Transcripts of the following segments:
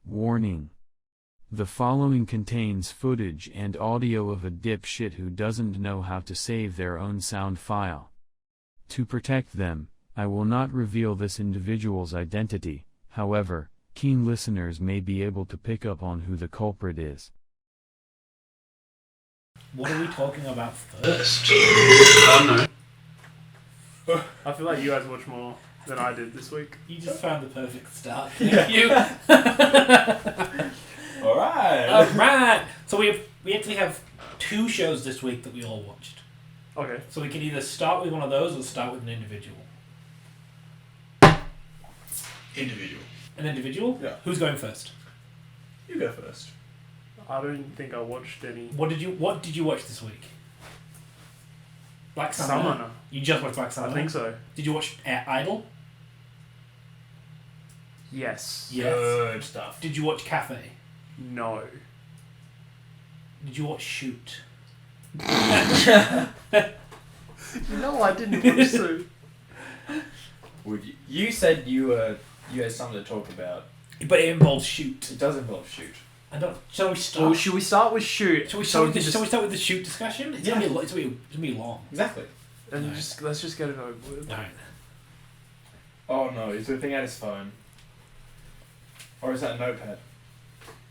Warning. The following contains footage and audio of a dipshit who doesn't know how to save their own sound file. To protect them, I will not reveal this individual's identity. However, keen listeners may be able to pick up on who the culprit is. What are we talking about first? I don't know. I feel like you guys watch more than I did this week. You just found the perfect start. Thank you. Alright. Alright. So we actually have two shows this week that we all watched. Okay. So we can either start with one of those or start with an individual. Individual. An individual? Yeah. Who's going first? You go first. I don't think I watched any. What did you watch this week? Black Summoner. Summoner. You just watched Black Summoner? I think so. Did you watch Idol? Yes. Yes. Good stuff. Did you watch Cafe? No. Did you watch Shoot? No, I didn't watch Sue. Would you said you had something to talk about. But it involves Shoot. It does involve shoot. I don't. Shall we start? Well, should we start with Shoot? Shall we start with the Shoot discussion? It's gonna be long. Exactly. And No. let's just get it over with. Alright. Oh no, he's whipping out his phone. Or is that a notepad?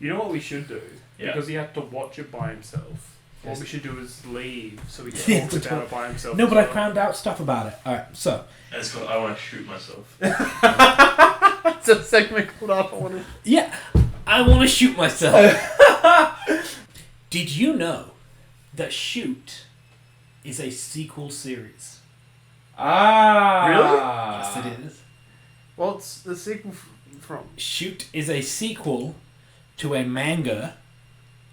You know what we should do? Yeah. Because he had to watch it by himself. What Yes. we should do is leave so we Yeah. can talk about it by himself. No, as but I well. found out stuff about it. Alright, so. And it's called I Want to Shoot Myself. It's a segment called I Want to. Yeah, I want to shoot myself. Did you know that Shoot is a sequel series? Ah. Yes, it is. What's the sequel from? Shoot is a sequel to a manga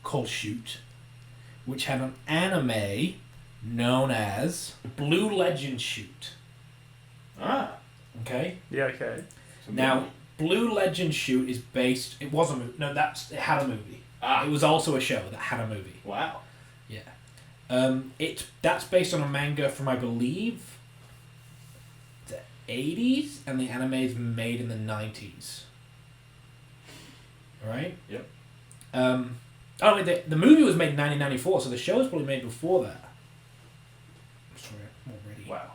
called Shoot, which had an anime known as Blue Legend Shoot. Ah. Okay? Yeah, okay. Now, Blue Legend Shoot is based... It was a movie. No, it had a movie. Ah. It was also a show that had a movie. Wow. Yeah. That's based on a manga from, I believe, the 80s, and the anime is made in the 90s. Alright? Yep. The movie was made in 1994, so the show was probably made before that. Sorry, already. Wow.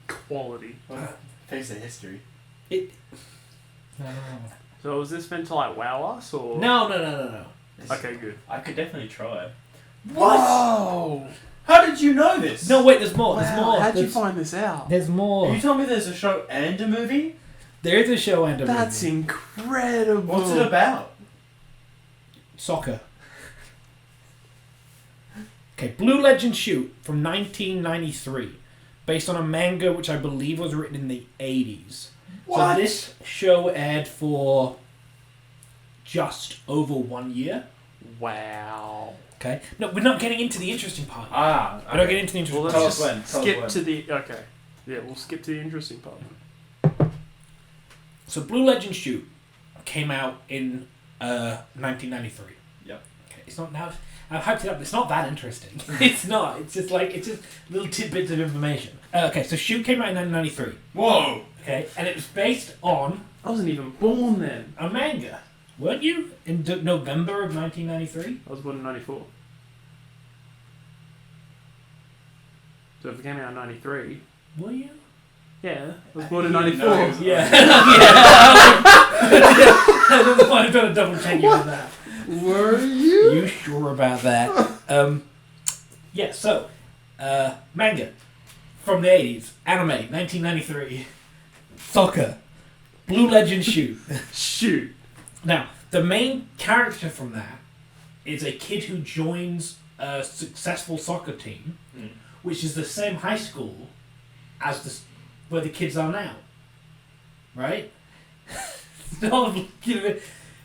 Quality. Face the history. No. So was this meant to like wow us or? No. Okay, good. I could definitely try. Whoa! How did you know this? No, wait, there's more. There's Wow, more. how'd you find this out? There's more. You told me there's a show and a movie? There is a show and a That's movie. incredible. What's it about? Soccer. Okay, Blue Legend Shoot from 1993, based on a manga which I believe was written in the 80s. What? So this show aired for just over 1 year. Wow. Okay. No, we're not getting into the interesting part. Ah. We're not getting into the interesting Well, part. let's Tell us just when, skip when. to the. Okay. Yeah, we'll skip to the interesting part. So Blue Legend Shoot came out in 1993. Yep. Okay, it's not now. I've hyped it up. It's not that interesting. It's not. It's just little tidbits of information. Okay, so Shoot came out in 1993. Whoa! Okay, and it was based on I wasn't even born then. a manga. Weren't you? In November of 1993? I was born in '94. So if it came out in '93. Were you? Yeah, I was born in No. '94. Yeah. That's why I'm trying to double check you on that. Were you? You sure about that? Yeah, so, manga from the 80s, anime, 1993, soccer, Blue Legend Shoot. Shoot. Now, the main character from that is a kid who joins a successful soccer team, which is the same high school as where the kids are now. Right?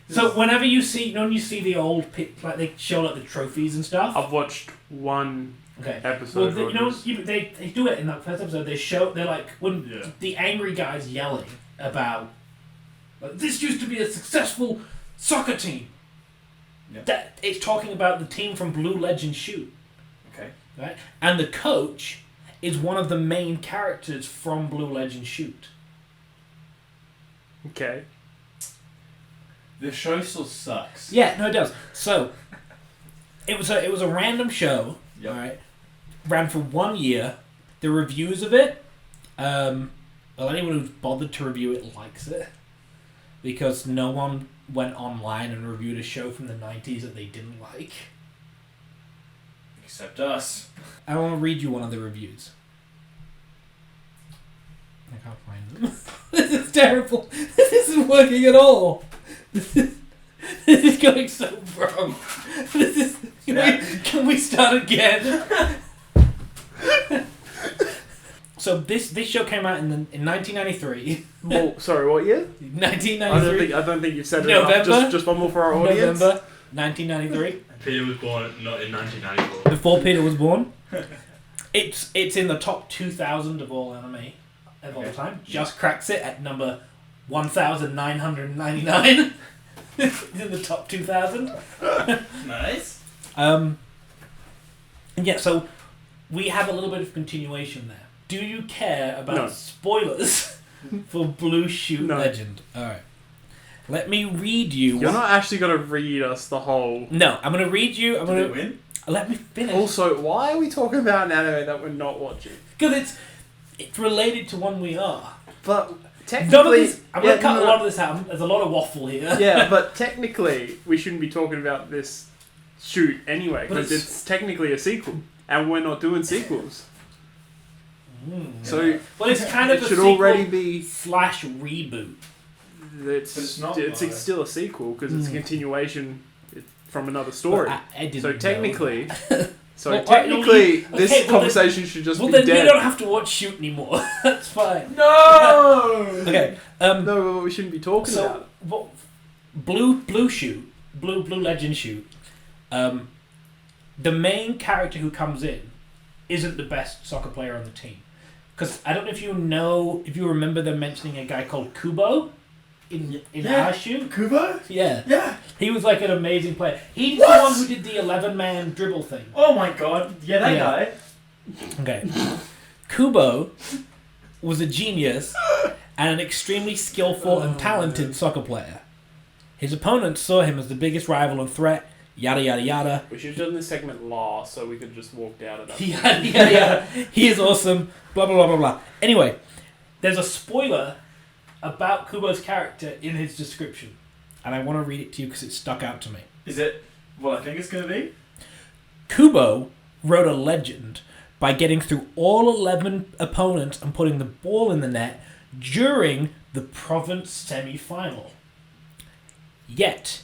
So whenever you see, when you see the old, like they show like the trophies and stuff. I've watched one Okay. episode. Well, they do it in that first episode. They're like when Yeah. the angry guy's yelling about like, this used to be a successful soccer team. Yeah. That it's talking about the team from Blue Legend Shoot, Okay. right? And the coach is one of the main characters from Blue Legend Shoot. Okay. The show still sucks. Yeah, no, it does. So, it was a random show. Yep. All right, ran for 1 year. The reviews of it, well, anyone who's bothered to review it likes it, because no one went online and reviewed a show from the 90s that they didn't like. Except us. I want to read you one of the reviews. I can't find them. This is terrible. This isn't working at all. This is going so wrong. This is. Can we start again? So this show came out in 1993. Well, sorry, what year? 1993. I don't think you've said it November? enough. Just one more for our audience. November 1993. Peter was born not in 1994. Before Peter was born. It's in the top 2,000 of all anime of all time. Just cracks it at number 1,999. It's in the top 2,000. Nice. Yeah, so we have a little bit of continuation there. Do you care about No. spoilers for Blue Shoot No. Legend? Alright. Let me read you. You're not actually going to read us the whole... No, I'm going to read you. Did it win? Let me finish. Also, why are we talking about an anime that we're not watching? Because it's related to one we are. But None of technically... this, I'm going to cut no, a lot of this out. There's a lot of waffle here. Yeah, but technically, we shouldn't be talking about this shoot anyway, But because it's technically a sequel, and we're not doing sequels. So Well, it's kind of it a should sequel already be... slash reboot. It's, But it's not, it's though. still a sequel, because it's a continuation from another story. But I didn't So know technically... that. So Well, technically, okay, this well then- conversation should just Well, be then dead. we don't have to watch Shoot anymore. That's fine. No! Okay. No, we shouldn't be talking about So, it. what, Blue Shoot, Blue Legend Shoot. The main character who comes in isn't the best soccer player on the team, because I don't know if you remember them mentioning a guy called Kubo in Yeah. our shoot. Kubo? Yeah, Yeah. he was like an amazing player. He's What? the one who did the 11-man dribble thing. Oh my god. Yeah, that Yeah. guy. Okay. Kubo was a genius and an extremely skillful and talented soccer player. His opponents saw him as the biggest rival and threat, yada yada yada. We should have done this segment last, so we could just walk out of that. Yada yada yada. He is awesome, blah blah blah blah blah. Anyway, there's a spoiler about Kubo's character in his description, and I want to read it to you because it stuck out to me. Is it what I think it's gonna be? Kubo wrote a legend by getting through all 11 opponents and putting the ball in the net during the province semi-final. Yet,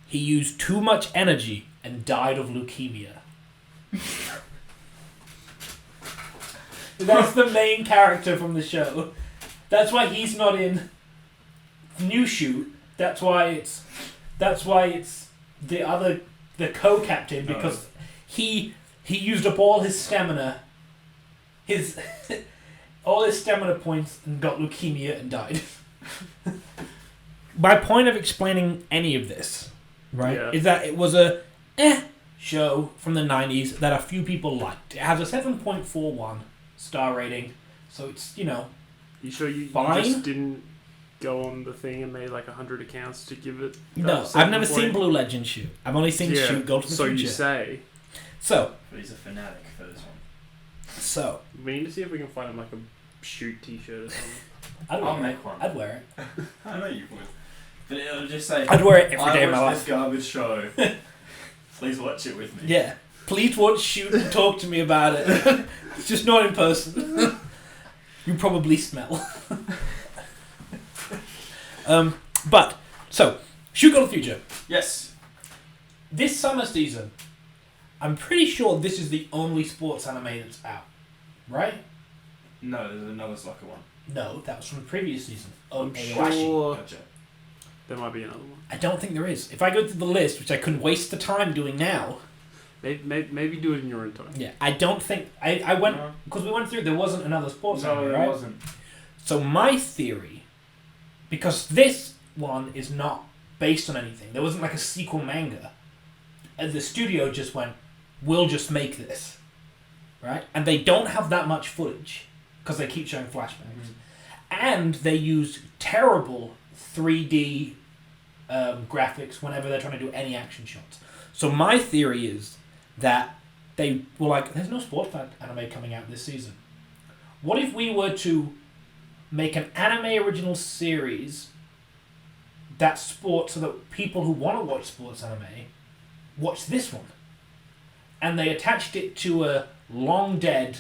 he used too much energy and died of leukemia. That's the main character from the show. That's why he's not in New Shoot. That's why it's the co-captain, because he used up all his stamina, all his stamina points, and got leukemia and died. My point of explaining any of this, right, Yeah. is that it was a show from the 90s that a few people liked. It has a 7.41 star rating, so it's, You sure you Fine. just didn't go on the thing and made like 100 accounts to give it? no, I've never seen Blue Legend Shoot. I've only seen Shoot Go to the so Future. you say. So, But he's a fanatic for this one. We need to see if we can find him like a shoot T-shirt or something. I'd I'll wear make it. one. I'd wear it. I know you would. But it'll just say, I'd wear it every day I of my watched life. this garbage show. Please watch it with me. Yeah. Please watch Shoot and talk to me about it. It's just not in person. You probably smell. But, so, Shoot Go to the Future. Yes. This summer season, I'm pretty sure this is the only sports anime that's out. Right? No, there's another soccer one. No, that was from the previous season. I'm Oiwashi. sure Gotcha. there might be another one. I don't think there is. If I go through the list, which I couldn't waste the time doing now, Maybe do it in your own time. yeah, I don't think... I went... No. Because we went through, there wasn't another sports No, anime, there right? wasn't. So my theory, because this one is not based on anything, there wasn't like a sequel manga, and the studio just went, we'll just make this, right? And they don't have that much footage, because they keep showing flashbacks. And they used terrible 3D graphics whenever they're trying to do any action shots. So my theory is that they were like, there's no sports anime coming out this season. What if we were to make an anime original series that's sports so that people who want to watch sports anime watch this one? And they attached it to a long dead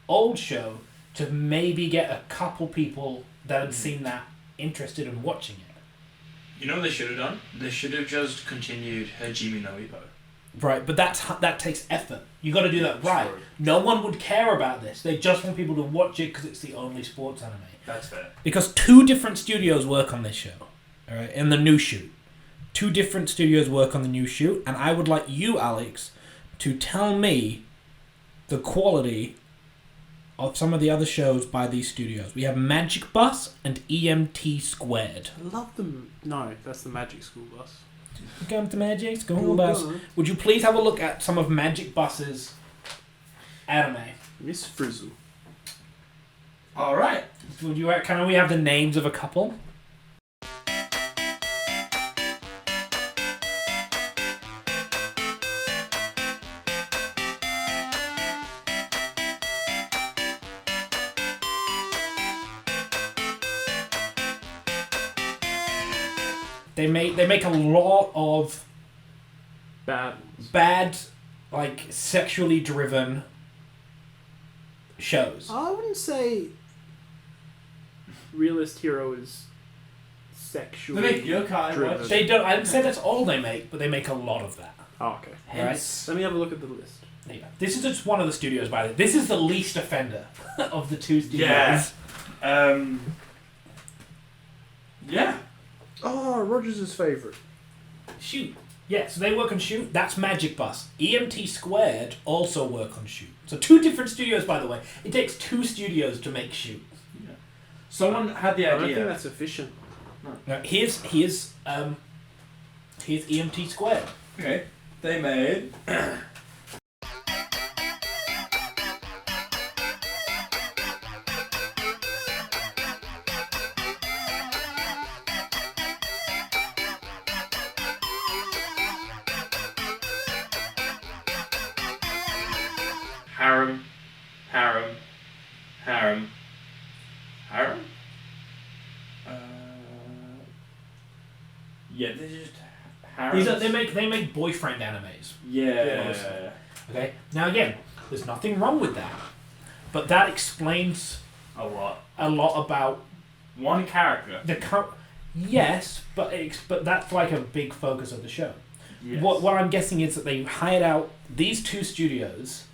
old show to maybe get a couple people that had seen that interested in watching it. You know what they should have done? They should have just continued Hajime no Ippo. Right, but that takes effort. You got to do that right. True. No one would care about this. They just want people to watch it because it's the only sports anime. That's fair. Because 2 different studios work on this show, all right, in the new shoot. 2 different studios work on the new shoot, and I would like you, Alex, to tell me the quality of some of the other shows by these studios. We have Magic Bus and EMT Squared. I love them. No, that's the Magic School Bus. Welcome to Magic School Bus. Would you please have a look at some of Magic Bus's anime? Miss Frizzle. All right. Would you? Can we have the names of a couple? They make a lot of bad, like sexually driven shows. I wouldn't say Realist Hero is sexually They make yokai. driven. Watch. They don't. I didn't say that's all they make, but they make a lot of that. Oh, okay. Hence. Let me have a look at the list. There you go. This is just one of the studios, by the way. This is the least offender of the 2 studios. Yeah. Yeah. Oh, Rogers' favourite. Shoot. Yeah, so they work on Shoot. That's Magic Bus. EMT Squared also work on Shoot. So 2 different studios, by the way. It takes 2 studios to make Shoot. Yeah. Someone had the I don't idea. think that's efficient. Now, here's EMT Squared. Okay. They made. Harem. Yeah, this is just harem. They make boyfriend animes. Yeah. Okay. Now again, there's nothing wrong with that, but that explains A lot. a lot about One character. Yes, but that's like a big focus of the show. Yes. What I'm guessing is that they hired out these 2 studios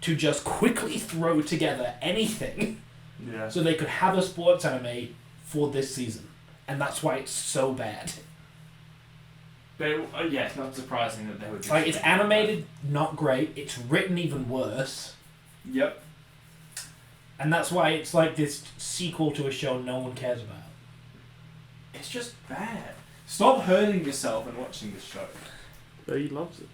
to just quickly throw together anything Yeah. so they could have a sports anime for this season, and that's why it's so bad. They, yeah, it's not surprising that they would. Like, it's animated, not great. It's written even worse, Yep. and that's why it's like this sequel to a show no one cares about. It's just bad. Stop hurting yourself and watching this show. But he loves it.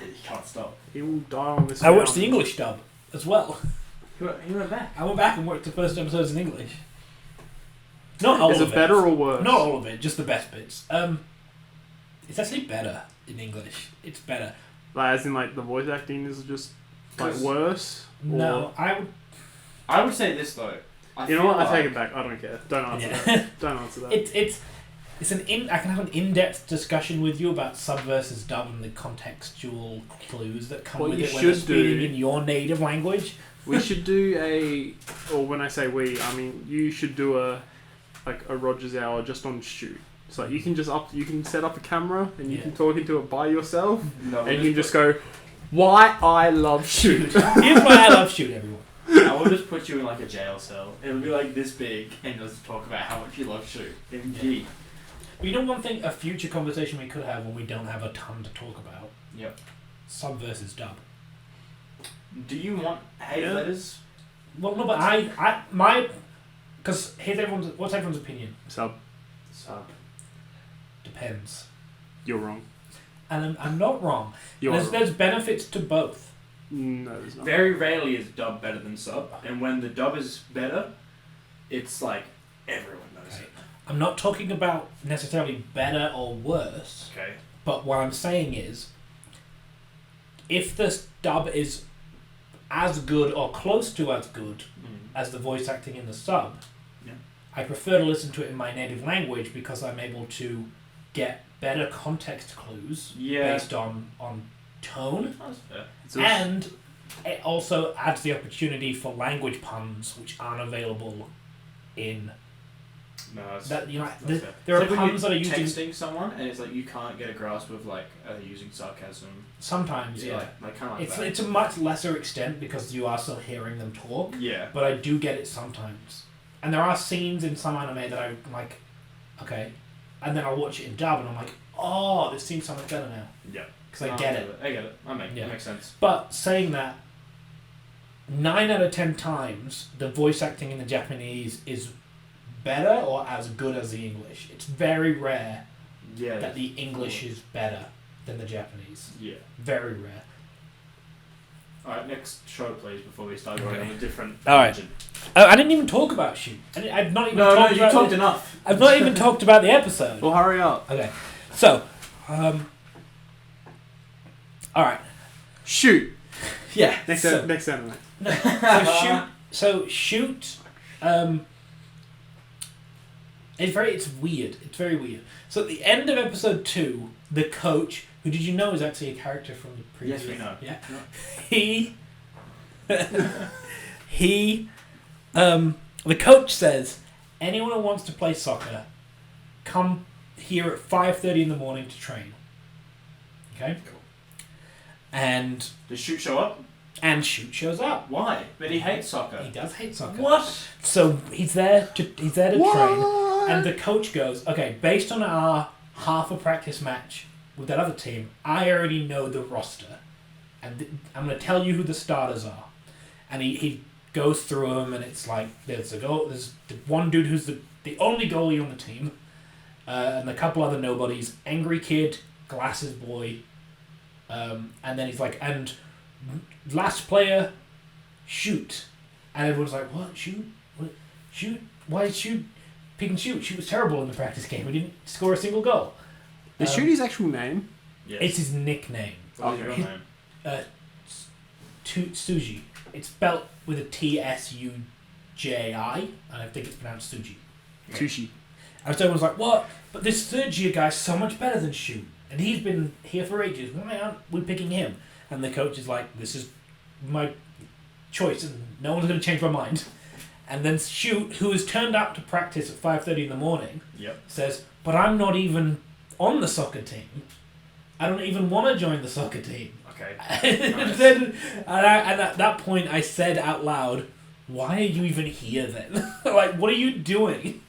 Yeah, you can't stop. He will die on this I watched mountain. the English dub as well. You went back. I went back and watched the first episodes in English. Not all Is of it better or worse? Not all of it, just the best bits. It's actually better in English. It's better. Like, as in, like, the voice acting is just, like, 'Cause- worse? No, I would say this though. You know what? I take it back. I don't care. Don't answer Yeah. that. Don't answer that. It's I can have an in-depth discussion with you about sub versus dub and the contextual clues that come What with you it when it's should do- speaking in your native language. We should do or when I say we, I mean you should do a Rogers Hour just on Shoot. So you can you can set up a camera and you Yeah. can talk into it by yourself, No. and you can just go, "Why I love Shoot." Here's why I love Shoot, everyone. I will just put you in like a jail cell. It'll be like this big, and you'll just talk about how much you love Shoot. MG. But you know one thing, a future conversation we could have when we don't have a ton to talk about? Yep. Sub versus dub. Do you want hate Yeah. letters? Well, no, but because what's everyone's opinion? Sub, Sub. Depends. you're wrong. And I'm not wrong. You're wrong. There's benefits to both. No, there's not. Very rarely is dub better than sub, and when the dub is better, it's like everyone knows it. I'm not talking about necessarily better or worse, Okay. but what I'm saying is, if the dub is as good or close to as good as the voice acting in the sub, Yeah. I prefer to listen to it in my native language because I'm able to get better context clues Yeah. based on tone, That's fair. It's also- and it also adds the opportunity for language puns which aren't available in No, that's, that. You know, that's fair. there are It's like when puns that are you're using texting someone, and it's like you can't get a grasp of like are they using sarcasm? sometimes. Yeah, like kind of like it's that. it's a much lesser extent because you are still hearing them talk. Yeah. But I do get it sometimes. And there are scenes in some anime that I'm like, okay. And then I'll watch it in dub and I'm like, oh, this seems so much better now. Yeah. Because I No, get it. I get it. That Yeah. makes sense. But saying that, 9 out of 10 times, the voice acting in the Japanese is better or as good as the English. It's very rare Yeah. that the English is better than the Japanese. Yeah. Very rare. Alright, next show please before we start going Okay. on a different Alright. tangent. I didn't even talk about Shoot. I've not even No, talked you about talked the, enough. I've not even talked about the episode. Well, hurry up. Okay, so, all right. Shoot. Yeah. Next so, next anime. so shoot. It's weird. It's very weird. So at the end of episode 2, the coach, who did you know is actually a character from the previous? Yes, we know. Yeah. No. The coach says, anyone who wants to play soccer, come here at 5:30 in the morning to train. Okay. Cool. And Does Shoot show up? Shoot shows up. Why? But he hates He soccer. does hate soccer. What? So he's there to train, and the coach goes, okay, based on our half a practice match with that other team, I already know the roster, and I'm going to tell you who the starters are. And he goes through them, and it's like there's the one dude who's the only goalie on the team, and a couple other nobodies, Angry Kid, Glasses Boy, and then he's like, and last player, Shoot. And everyone's like, what? Shoot? What? Shoot? Why is Shoot pick and shoot? Shoot was terrible in the practice game. He didn't score a single goal. Is Shoot his actual name? Yes. It's his nickname. What's your Okay. name? Suji. It's spelled with a Tsuji, and I think it's pronounced Suji. Tushi. And so everyone's like, what? But this third year guy's so much better than Shoot. And he's been here for ages. Why aren't we picking him? And the coach is like, this is my choice, and no one's going to change my mind. And then Shoot, who has turned up to practice at 5:30 in the morning, Yep. says, but I'm not even on the soccer team. I don't even want to join the soccer team. Okay. And then, and at that point, I said out loud, why are you even here then? Like, what are you doing?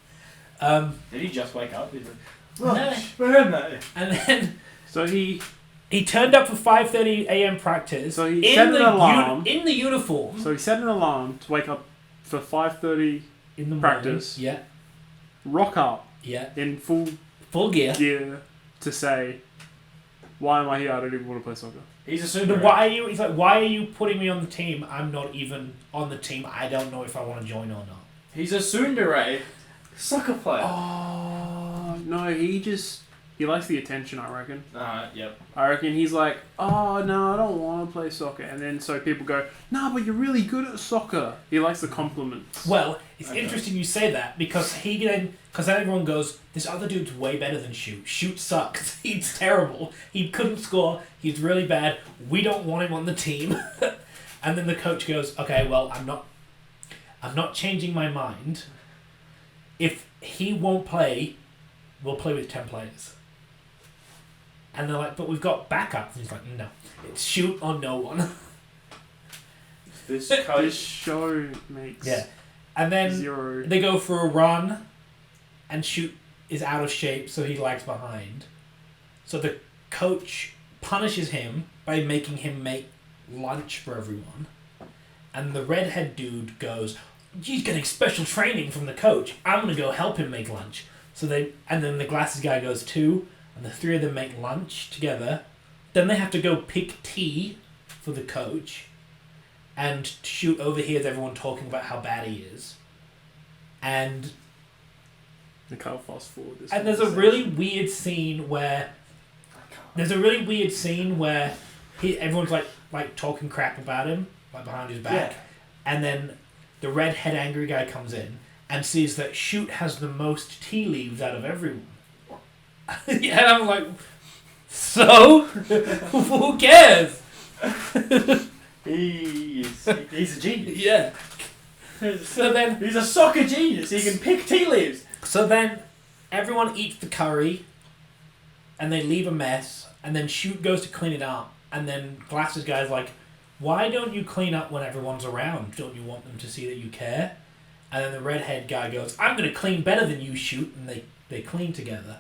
Did he just wake up? He's like, No. where am I? And then So he turned up for 5:30 a.m. practice. So he set an alarm. In the uniform. set an alarm to wake up for 5:30, In the practice. morning. rock up Yeah. in full Full gear. gear to say, why am I here? I don't even want to play soccer. He's a So super. why are you? He's like, why are you putting me on the team? I'm not even on the team. I don't know if I want to join or not. He's a tsundere soccer player. Oh, no, he likes the attention, I reckon. Yep. I reckon he's like, oh, no, I don't want to play soccer. And then so people go, nah, but you're really good at soccer. He likes the compliments. Well, it's Okay. interesting you say that because then everyone goes, this other dude's way better than Shoot. Shoot sucks. He's terrible. He couldn't score. He's really bad. We don't want him on the team. And then the coach goes, okay, well, I'm not changing my mind. If he won't play, we'll play with 10 players. And they're like, but we've got backups. And he's like, no, it's Shoot or no one. This This coach. show makes Yeah. And then zero. they go for a run, and Shoot is out of shape, so he lags behind. So the coach punishes him by making him make lunch for everyone. And the redhead dude goes, he's getting special training from the coach. I'm going to go help him make lunch. And then the glasses guy goes too, and the three of them make lunch together. Then they have to go pick tea for the coach. And Shoot overhears everyone talking about how bad he is. And I can't fast forward this. And there's a really weird scene where everyone's like talking crap about him, like behind his back, and then the redhead angry guy comes in and sees that Shoot has the most tea leaves out of everyone. Yeah, and I'm like, so who cares? He's a genius. Yeah. So then He's a soccer genius. He can pick tea leaves. So then, everyone eats the curry, and they leave a mess, and then Shoot goes to clean it up, and then Glasses guy's like, why don't you clean up when everyone's around? Don't you want them to see that you care? And then the redhead guy goes, I'm going to clean better than you, Shoot, and they clean together.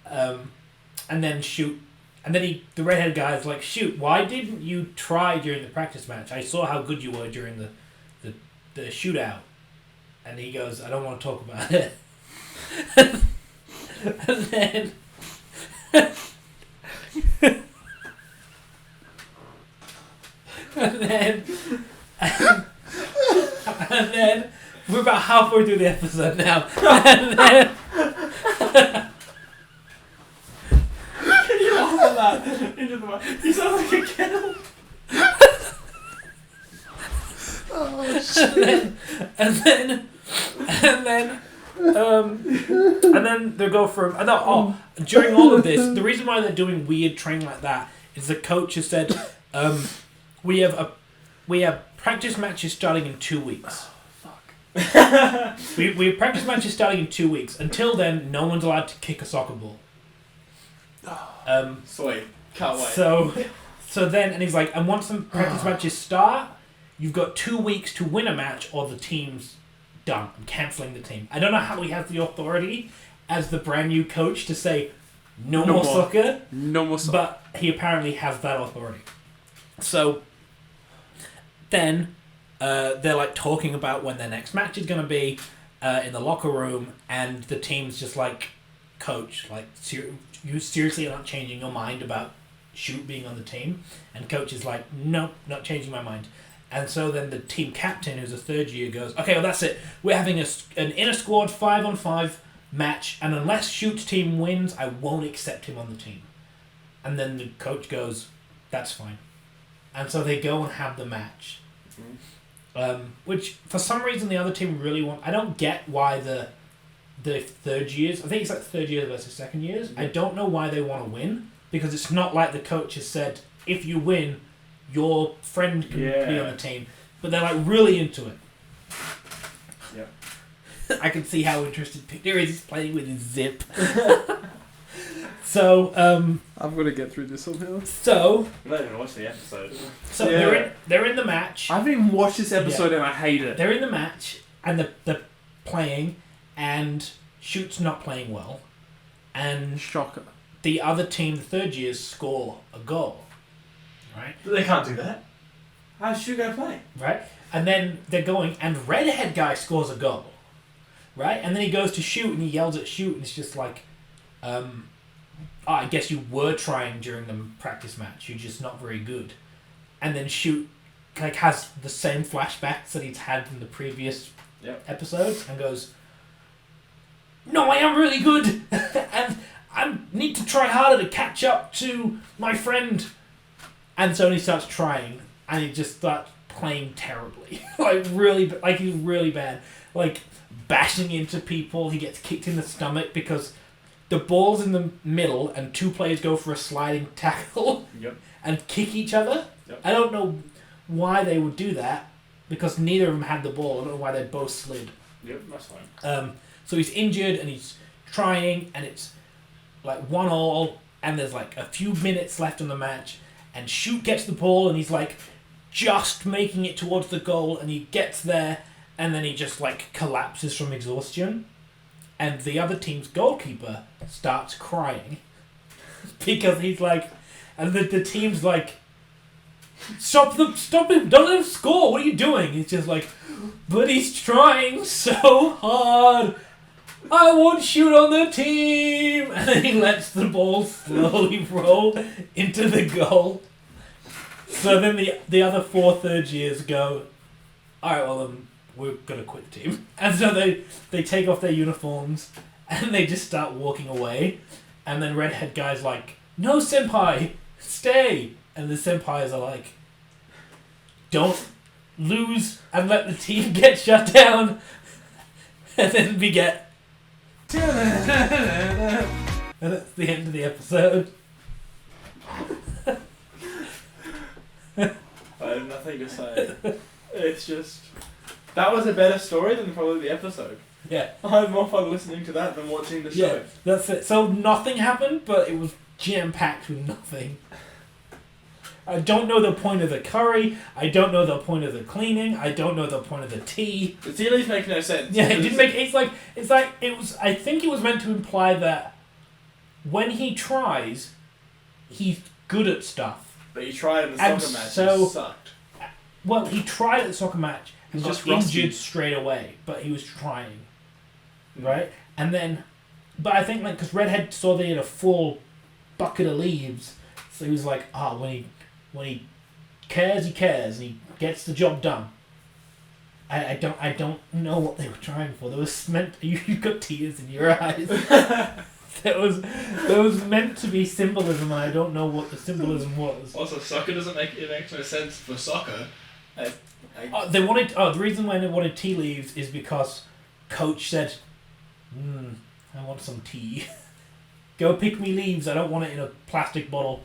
And then Shoot, and then the redhead guy's like, Shoot, why didn't you try during the practice match? I saw how good you were during the shootout. And he goes, I don't want to talk about it. And then... and then we're about halfway through the episode now. And then... Can you laugh at that? Into the mic. You sound like a kettle. and then they go from during all of this, the reason why they're doing weird training like that is the coach has said, we have practice matches starting in 2 weeks. we have practice matches starting in 2 weeks. Until then, no one's allowed to kick a soccer ball. Sweet. Can't wait. So then, and he's like, and once the practice matches start, you've got 2 weeks to win a match, or the team's done. I'm cancelling the team. I don't know how he has the authority as the brand new coach to say no more soccer. No more soccer. But he apparently has that authority. So then they're like talking about when their next match is going to be in the locker room, and the team's just like, Coach, like, you seriously are not changing your mind about Shoot being on the team? And Coach is like, nope, not changing my mind. And so then the team captain, who's a third year, goes, okay, well, that's it. We're having an inter-squad 5-on-5 match, and unless Shoot's team wins, I won't accept him on the team. And then the coach goes, that's fine. And so they go and have the match. Which, for some reason, the other team really want... I don't get why the third years... I think it's like third years versus second years. Mm-hmm. I don't know why they want to win, because it's not like the coach has said, if you win... your friend can be on the team. But they're like really into it. Yeah. I can see how interested Peter is. He's playing with his zip. So, I've got to get through this somehow. So... I've not even watched the episode. So they're in the match. I haven't even watched this episode and I hate it. They're in the match and they're playing, and Shoot's not playing well. And... Shocker. The other team, the third years, score a goal. Right? But they can't do that. How's Shoot going to play? Right? And then they're going, and redhead guy scores a goal. Right? And then he goes to Shoot, and he yells at Shoot, and it's just like, I guess you were trying during the practice match. You're just not very good. And then Shoot like has the same flashbacks that he's had from the previous episodes, and goes, no, I am really good, and I need to try harder to catch up to my friend. And so he starts trying, and he just starts playing terribly. He's really bad. Like, bashing into people. He gets kicked in the stomach because the ball's in the middle, and two players go for a sliding tackle and kick each other. Yep. I don't know why they would do that, because neither of them had the ball. I don't know why they both slid. Yep, that's fine. So he's injured, and he's trying, and it's like 1-1, and there's like a few minutes left in the match. And Shoot gets the ball, and he's like just making it towards the goal, and he gets there, and then he just like collapses from exhaustion. And the other team's goalkeeper starts crying because he's like, and the team's like, stop him, don't let him score, what are you doing? He's just like, but he's trying so hard, I want Shoot on the team! And then he lets the ball slowly roll into the goal. So then the other 4 third years go, alright, well, we're gonna quit the team. And so they take off their uniforms and they just start walking away. And then redhead guy's like, no, senpai, stay. And the senpais are like, don't lose and let the team get shut down. And then we get... and that's the end of the episode. I have nothing to say. It's just... That was a better story than probably the episode. Yeah. I had more fun listening to that than watching the show. Yeah, that's it. So nothing happened, but it was jam-packed with nothing. I don't know the point of the curry. I don't know the point of the cleaning. I don't know the point of the tea. The tea leaves make no sense. Yeah, it didn't make... It's like it was... I think it was meant to imply that when he tries, he's good at stuff. But you tried in the And soccer match so- and sucked. Well, he tried at the soccer match and He's got just rusty. injured straight away, but he was trying. Right? And then... But I think, like, because Redhead saw they had a full bucket of leaves, so he was like, when he cares, he cares, and he gets the job done. I don't know what they were trying for. There was meant... You got tears in your eyes. There was meant to be symbolism, and I don't know what the symbolism was. Also, soccer doesn't make no sense for soccer. They wanted. The reason why they wanted tea leaves is because coach said, I want some tea. Go pick me leaves. I don't want it in a plastic bottle.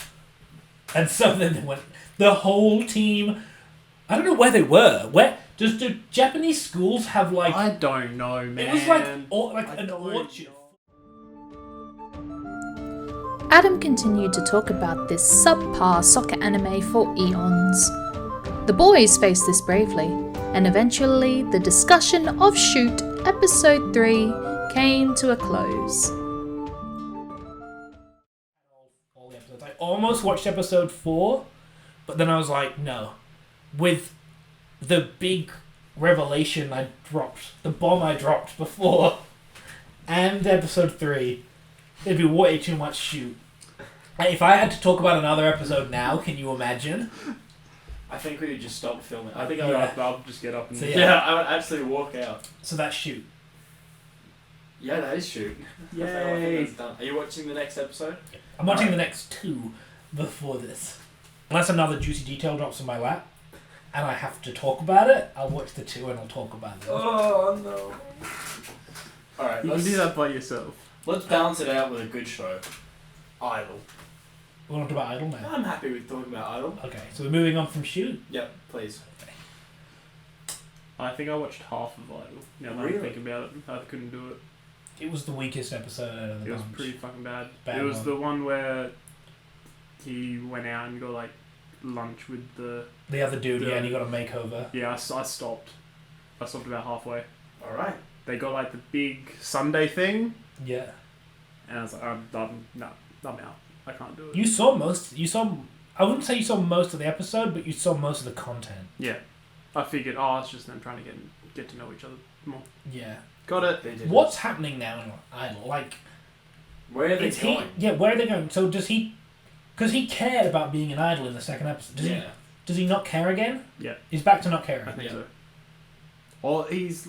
And so then they went. The whole team. I don't know where they were. Where do Japanese schools have like? I don't know, man. It was like an don't orchard. Adam continued to talk about this subpar soccer anime for eons. The boys faced this bravely, and eventually the discussion of Shoot Episode 3 came to a close. All the episodes. I almost watched episode 4, but then I was like, no. With the big revelation I dropped, the bomb I dropped before, and episode 3, there'd be way too much Shoot. And if I had to talk about another episode now, can you imagine? I think we would just stop filming. I think Yeah. I'll just get up and... So, Yeah, I would absolutely walk out. So that's Shoot. Yeah, that is Shoot. I think Yay! that's done. Are you watching the next episode? I'm watching the next 2 before this. Unless another juicy detail drops in my lap, and I have to talk about it, I'll watch the 2 and I'll talk about it. Oh no. Alright, You can do that by yourself. let's balance it out with a good show. Idol. We want to talk about Idol now. I'm happy with talking about Idol. Okay, so we're moving on from Shoot. Yep, please. I think I watched half of Idol. Now that Really? I think about it, I couldn't do it. It was the weakest episode out of the It was bunch. pretty fucking bad. Bad It was one. the one where he went out and got like lunch with the... The other dude, The- yeah, and he got a makeover. Yeah, I stopped. I stopped about halfway. Alright. They got like the big Sunday thing, Yeah. and I was like, I'm out. I can't do it. You saw I wouldn't say you saw most of the episode, but you saw most of the content. Yeah. I figured, it's just them trying to get to know each other more. Yeah. Got it. They did. What's happening now in Idol? Like, Where are they is going? where are they going? So does he... Because he cared about being an Idol in the second episode. Does he not care again? Yeah. He's back to not I caring. think Yeah. so. Or he's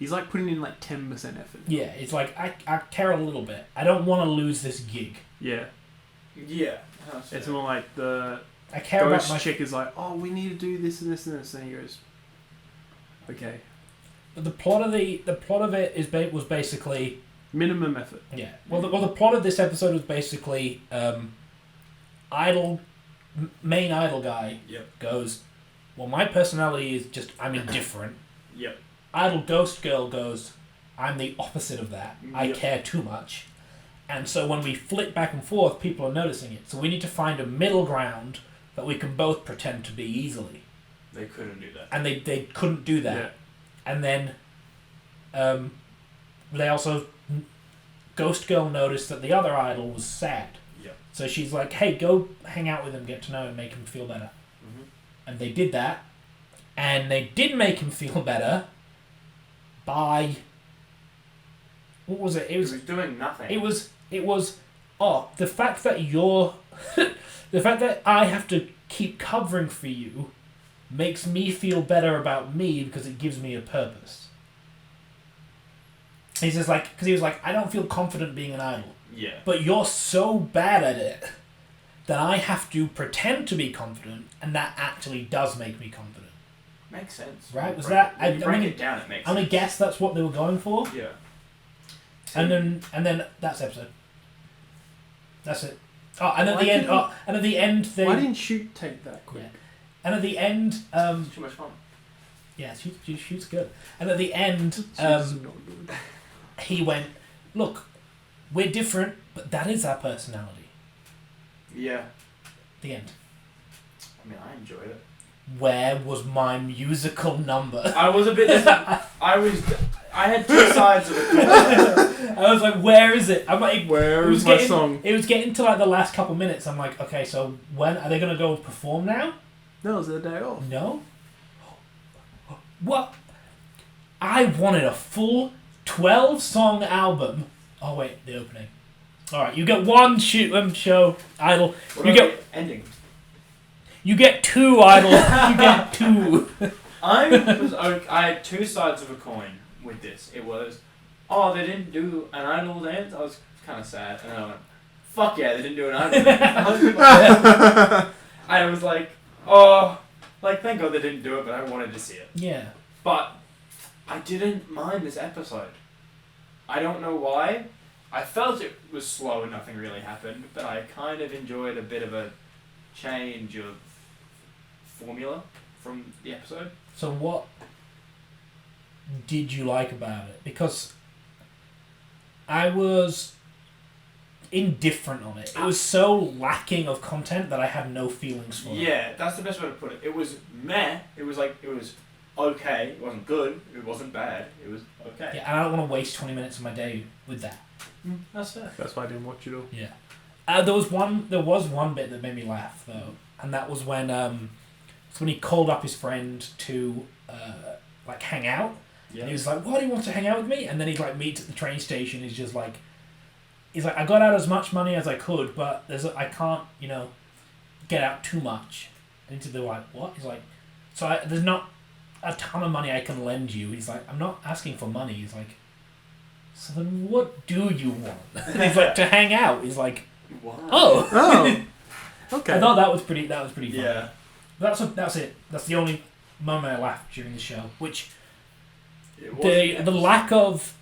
like putting in like 10% effort. Yeah, it's like, I care a little bit. I don't want to lose this gig. Yeah. Yeah. That's It's fair. more like the I care about ghost my... chick is like, we need to do this and this and this, and he goes, okay. But the plot of it was basically... Minimum effort. Yeah. Well, the plot of this episode was basically main Idol guy Yep. goes, well, my personality is just, I'm indifferent. Yep. Idol Ghost Girl goes, I'm the opposite of that. I Yep. care too much. And so when we flick back and forth, people are noticing it. So we need to find a middle ground that we can both pretend to be easily. They couldn't do that. And they couldn't do that. Yeah. And then they also... Ghost Girl noticed that the other idol was sad. Yep. So she's like, hey, go hang out with him, get to know him, make him feel better. Mm-hmm. And they did that. And they did make him feel better by... What was it? It He was... was doing nothing. It was... Oh, the fact that you're... the fact that I have to keep covering for you makes me feel better about me because it gives me a purpose. He's just like, because he was like, I don't feel confident being an idol. Yeah. But you're so bad at it that I have to pretend to be confident, and that actually does make me confident. Makes sense. Right? When Was you that? break it- when you I break mean, it down, it makes I'm gonna sense. guess that's what they were going for. Yeah. And then that's the episode. That's it. Oh, and at Why the end. didn't- Oh, and at the end they. Why didn't Shoot take that quick? Yeah. And at the end, It's too much fun. yeah, shoot's good. And at the end, Shoot's not good. he went, look, we're different, but that is our personality. Yeah. The end. I mean, I enjoyed it. Where was my musical number? I was a bit. I had two sides of it. I was like, where is it? I'm like, Where it was is my getting- song? It was getting to like the last couple minutes. I'm like, okay, so when are they gonna go perform now? No, it was their day off. No. What? I wanted a full 12-song album. Oh wait, the opening. All right, you get one show idol. What You about get the ending? you get two idol. You get two. I had two sides of a coin with this. It was, oh, they didn't do an idol dance. I was kind of sad, and then I went, fuck yeah, they didn't do an idol dance. I was like, oh, like thank God they didn't do it, but I wanted to see it. Yeah. But I didn't mind this episode. I don't know why. I felt it was slow and nothing really happened, but I kind of enjoyed a bit of a change of formula from the episode. So what did you like about it? Because I was indifferent on it. It was so lacking of content that I had no feelings for it. Yeah, that's the best way to put it. It was meh. It was like, it was okay. It wasn't good. It wasn't bad. It was okay. Yeah, and I don't want to waste 20 minutes of my day with that. That's fair. That's why I didn't watch it all. Yeah. There was one bit that made me laugh though, and that was when he called up his friend to like hang out. Yeah. And he was like, "What, do you want to hang out with me?" And then he like meets at the train station. He's like, "I got out as much money as I could, but I can't, get out too much." And they're like, "What?" He's like, there's not a ton of money I can lend you." He's like, "I'm not asking for money." He's like, "So then what do you want?" And he's like, "To hang out." He's like, Wow. "Oh." Oh. Okay. I thought that was pretty funny. Yeah. That's it. That's the only moment I laughed during the show. Which It was the lack of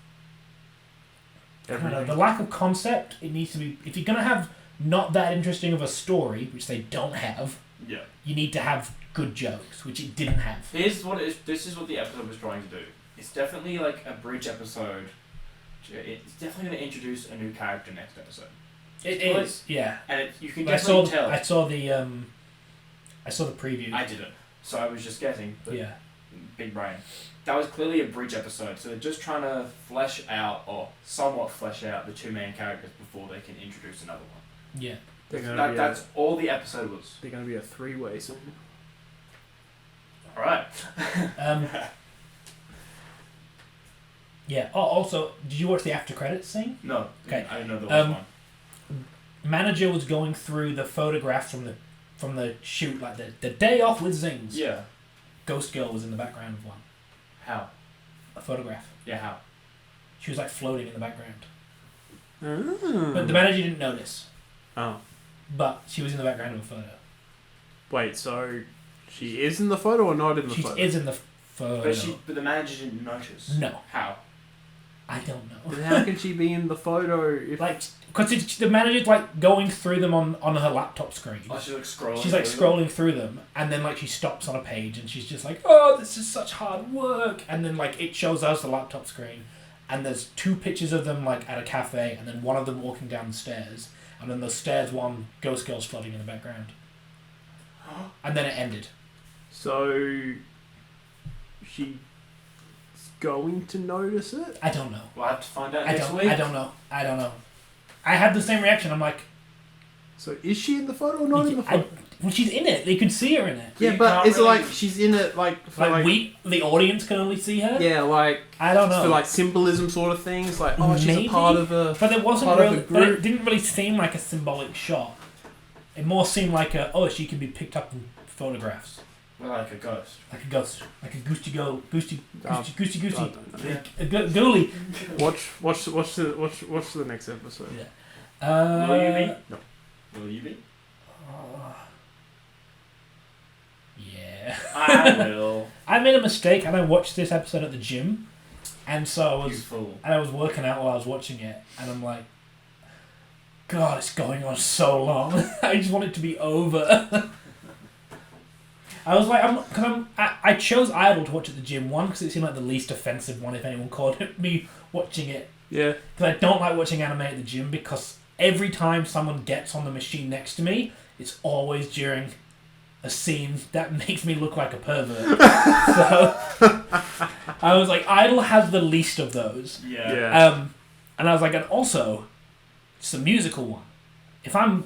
Everything. the lack of concept. It needs to be, if you're gonna have not that interesting of a story, which they don't have. Yeah. You need to have good jokes, which it didn't have. Here's what it is. This is what the episode was trying to do. It's definitely like a bridge episode. It's definitely going to introduce a new character next episode. It Well, is, yeah. And you can I definitely saw tell. I saw the preview. I didn't. So I was just guessing. But Yeah. Big brain. That was clearly a bridge episode. So they're just trying to flesh out, or somewhat flesh out, the two main characters before they can introduce another one. Yeah. They're gonna be That's all the episode was. they're gonna be a three-way song. Alright. Yeah. Oh, also, did you watch the after credits scene? No. Okay. I didn't know there was one. Manager was going through the photographs from the shoot, like the day off with Zings. Yeah. Ghost Girl was in the background of one. How? A photograph. Yeah, how? She was like floating in the background. Oh. But the manager didn't notice. Oh. But she was in the background of a photo. Wait, so she is in the photo or not in the She photo? is in the photo. But the manager didn't notice. No. How? I don't know. Then how can she be in the photo if Like, because the manager's like going through them on her laptop screen. Oh, she's like scrolling. She's like through them? scrolling through them, and then like she stops on a page, and she's just like, "Oh, this is such hard work." And then like it shows us the laptop screen, and there's two pictures of them like at a cafe, and then one of them walking down the stairs, and then the stairs one Ghost Girl's floating in the background, and then it ended. so she's going to notice it? I don't know. We'll have to find out I next don't. week. I don't know. I had the same reaction. I'm like, So is she in the photo or not in the photo? well, she's in it. They could see her in it. Yeah, You but can't is it really- like she's in it like for Like the audience can only see her. yeah, like I don't know. for like symbolism sort of things, like oh she's Maybe? a part of a But it wasn't part of really. the But it group. didn't really seem like a symbolic shot. It more seemed like she can be picked up in photographs. Like a ghost. Like a ghost. Like a goosey goosey. I Goosey. don't know. A ghoulie. Watch the next episode. Yeah. Will you be? No. Will you be? Yeah. I will. I made a mistake and I watched this episode at the gym, and so You fool. I was working out while I was watching it, and I'm like, God, it's going on so long. I just want it to be over. I was like, I chose Idol to watch at the gym. One, because it seemed like the least offensive one if anyone called it me watching it. Yeah. Because I don't like watching anime at the gym because every time someone gets on the machine next to me, it's always during a scene that makes me look like a pervert. So I was like, Idol has the least of those. Yeah. And I was like, and also, it's a musical one. If I'm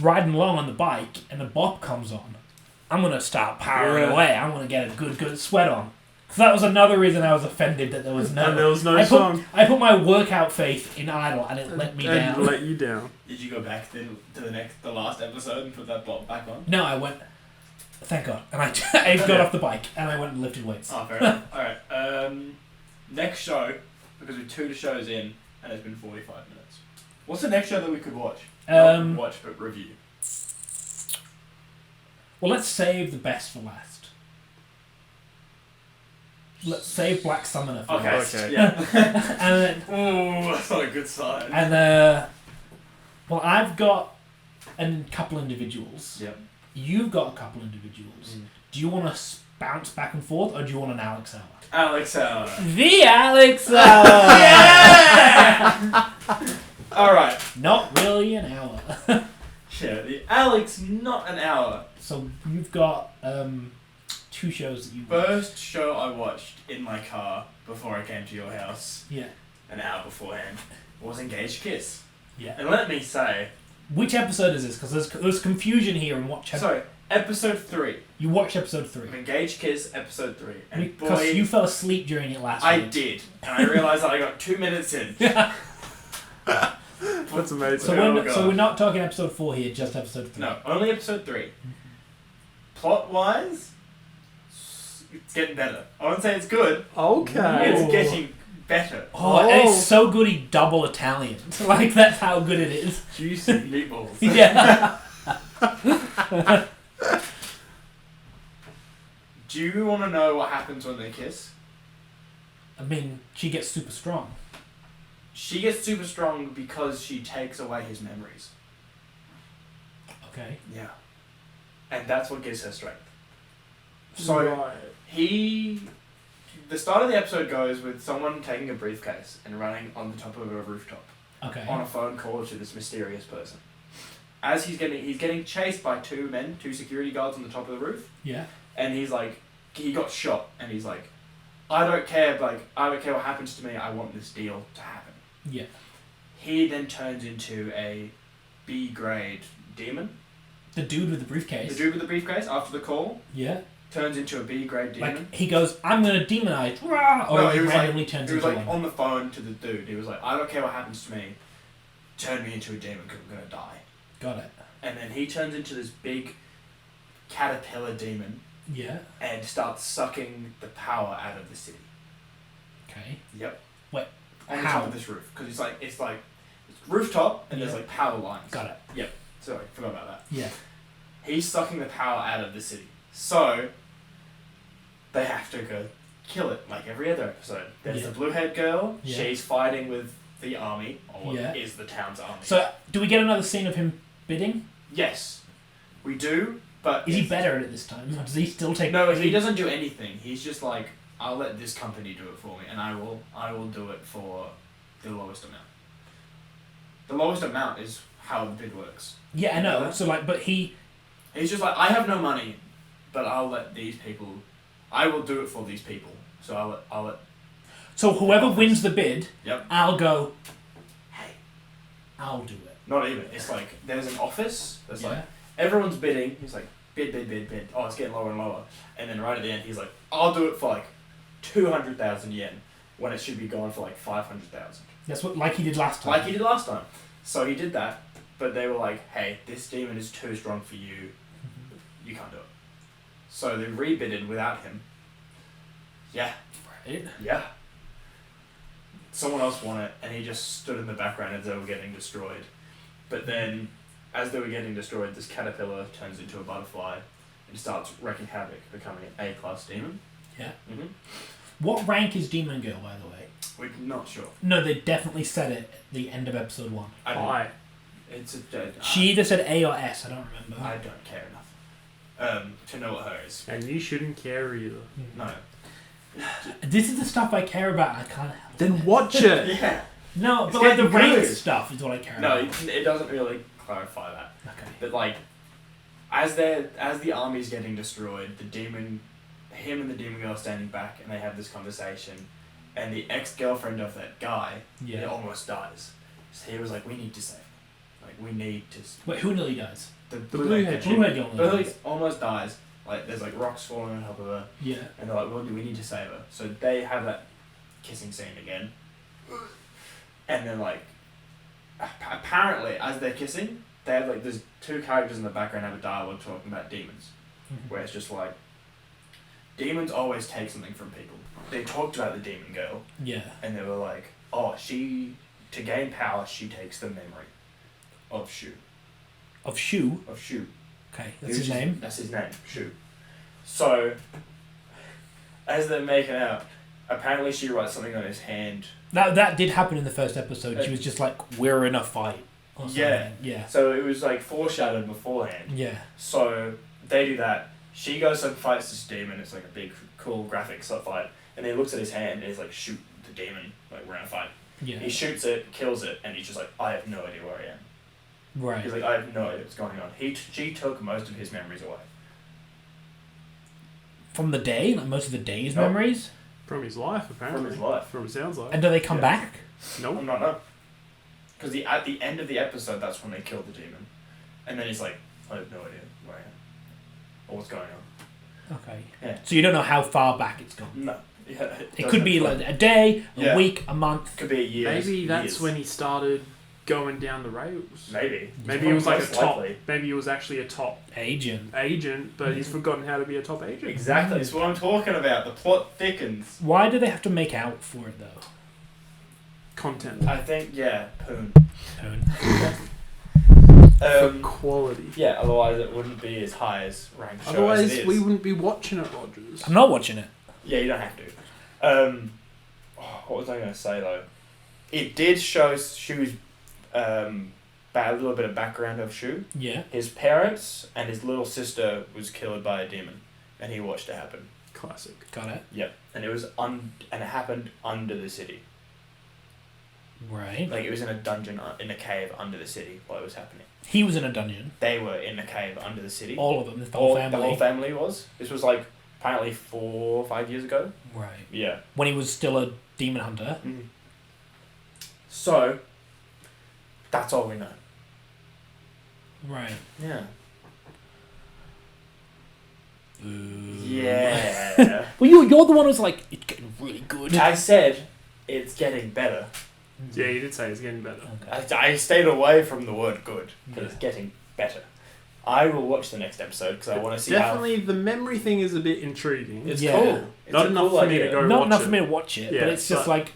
riding along on the bike and the bop comes on, I'm going to start powering away. I'm going to get a good sweat on. So that was another reason I was offended that there was no... And there was no song. I put my workout faith in Idol and it let me down. And let you down. Did you go back then to the last episode and put that bot back on? No, I went... Thank God. And I got off the bike and I went and lifted weights. Oh, fair enough. Alright. Next show, because we're 2 shows in and it's been 45 minutes. What's the next show that we could watch? Not watch, but review. Well, let's save the best for last. Let's save Black Summoner for Okay. last. Yeah. And then, Ooh, that's not a good sign. and well, I've got a couple individuals. Yep. You've got a couple individuals. Do you want to bounce back and forth, or do you want an Alex Hour? Alex The Alex Hour! Yeah! Alright. Not really an hour. Yeah, the Alex, not an hour. So you've got 2 shows that you watched. First show I watched in my car before I came to your house, Yeah. an hour beforehand, was Engaged Kiss. Yeah. And let me say, Which episode is this? Because there's confusion here in what chapter. sorry, episode 3. You watched episode 3. Engaged Kiss, episode 3. And Because boy, you fell asleep during it last I week. did. And I realised that I got 2 minutes in. That's amazing. So Oh, we're, God. so we're not talking episode 4 here, just episode 3. No, only episode 3. Plot-wise, it's getting better. I wouldn't say it's good. Okay. It's getting better. Oh, and it's so good he double Italian. Like, that's how good it is. Juicy meatballs. Yeah. Do you want to know what happens when they kiss? I mean, she gets super strong. She gets super strong because she takes away his memories. Okay. Yeah. And that's what gives her strength. So, Right. the start of the episode goes with someone taking a briefcase and running on the top of a rooftop Okay. on a phone call to this mysterious person. As he's getting chased by 2 security guards on the top of the roof, Yeah. and he's like, he got shot, and he's like, I don't care what happens to me, I want this deal to happen. Yeah. He then turns into a B-grade demon. The dude with the briefcase. The dude with the briefcase, after the call, Yeah. turns into a B-grade demon. Like, he goes, I'm going to demonize. Rah! Or No, he he was randomly turns He was into like one. on the phone to the dude. He was like, I don't care what happens to me. Turn me into a demon because I'm going to die. Got it. And then he turns into this big caterpillar demon Yeah. and starts sucking the power out of the city. Okay. Yep. Wait, On the how? top of this roof. Because it's rooftop and there's Yeah. like power lines. Got it. Sorry, forgot about that. Yeah. He's sucking the power out of the city. So, they have to go kill it, like every other episode. There's Yeah. the blue-haired girl. Yeah. She's fighting with the army, or what Yeah. is the town's army. So, do we get another scene of him bidding? Yes, we do, but... Is he better at it this time? Does he still take... No, he doesn't do anything. He's just like, I'll let this company do it for me, and I will do it for the lowest amount. The lowest amount is how the bid works. Yeah, I know. So, like, but he... He's just like, I have no money, but I'll let these people... I will do it for these people. So I'll let... So, whoever wins the bid, Yep. I'll go, hey, I'll do it. Not even. It's like, there's an office that's Yeah. like, everyone's bidding. He's like, bid. Oh, it's getting lower and lower. And then right at the end, he's like, I'll do it for like 200,000 yen, when it should be going for like 500,000. That's what, like he did last time. Like he did last time. So he did that, but they were like, hey, this demon is too strong for you. You can't do it. So they rebid without him. Yeah. Right. Yeah. Someone else won it, and he just stood in the background as they were getting destroyed. But then, as they were getting destroyed, this caterpillar turns into a butterfly and starts wreaking havoc, becoming an A-class demon. Yeah. Mm-hmm. What rank is Demon Girl, by the way? We're not sure. No, they definitely said it at the end of episode 1. I don't, Hi. it's a, She either said A or S, I don't remember. I don't care enough to know what her is. And you shouldn't care either. No. This is the stuff I care about, I can't help Then it. watch it. Yeah. No, It's but like the getting rank good. stuff is what I care No, about. it doesn't really clarify that. Okay. But like, as the army's getting destroyed, him and the demon girl are standing back, and they have this conversation, and the ex-girlfriend of that guy, Yeah. it almost dies. So he was like, "We need to save her. Like, we need to." Wait, who nearly dies? The blue-haired chick. Blue-haired girl nearly Blue-haired dies. almost dies. Like, there's like rocks falling on top of her, Yeah. and they're like, "Well, we need to save her." So they have that kissing scene again, and then like, apparently, as they're kissing, they have like there's two characters in the background have a dialogue talking about demons, where it's just like, demons always take something from people. They talked about the demon girl, Yeah. and they were like, "Oh, to gain power, she takes the memory of Shu, Of Shu. of Shu." Okay, that's his name. That's his name, Shu. So, as they're making out, apparently she writes something on his hand. That did happen in the first episode. She was just like, "We're in a fight." Or something. Yeah. Yeah. So it was like foreshadowed beforehand. Yeah. So they do that. She goes and fights this demon. It's like a big, cool graphic fight. And he looks at his hand and he's like, "Shoot the demon. Like, we're in a fight." Yeah. He shoots it, kills it, and he's just like, "I have no idea where I am." Right. He's like, "I have no idea what's going on." She took most of his memories away. From the day, like most of the day's No. memories. From his life, apparently. From his life. From it sounds like. And do they come Yeah. back? Nope. I'm not know. Because at the end of the episode, that's when they kill the demon. And then he's like, "I have no idea where I am. Or what's going on." Okay. Yeah. So you don't know how far back it's gone. No. Yeah, It could be like a day, a Yeah. week, a month. Could be a year. Maybe that's when he started going down the rails. Maybe. Maybe he was like a Most top. likely. Maybe he was actually a top Agent. agent, but he's forgotten how to be a top agent. Exactly. That's what I'm talking about. The plot thickens. Why do they have to make out for it though? Content. I think, yeah, poon. For quality. Yeah, otherwise it wouldn't be as high as ranked show as Otherwise, it is. we wouldn't be watching it, Rogers. I'm not watching it. Yeah, you don't have to. What was I going to say though? It did show Shu's a little bit of background of Shu. Yeah. His parents and his little sister was killed by a demon, and he watched it happen. Classic. Got it. Yep, and it was and it happened under the city. Right. Like it was in a dungeon in a cave under the city while it was happening. He was in a dungeon. They were in a cave under the city. All of them. The whole family. The whole family was. This was like apparently 4 or 5 years ago. Right. Yeah. When he was still a demon hunter. So, that's all we know. Right. Yeah. Ooh. Yeah. Well, you're the one who's like, it's getting really good. I said it's getting better. Yeah, you did say it's getting better. Okay. I stayed away from the word good, but it's Yeah. getting better. I will watch the next episode because I want to see Definitely, the memory thing is a bit intriguing. how... It's Yeah. cool. It's Not a enough cool for me idea. to go Not watch enough it. for me to watch it, Yeah, but it's just but- like,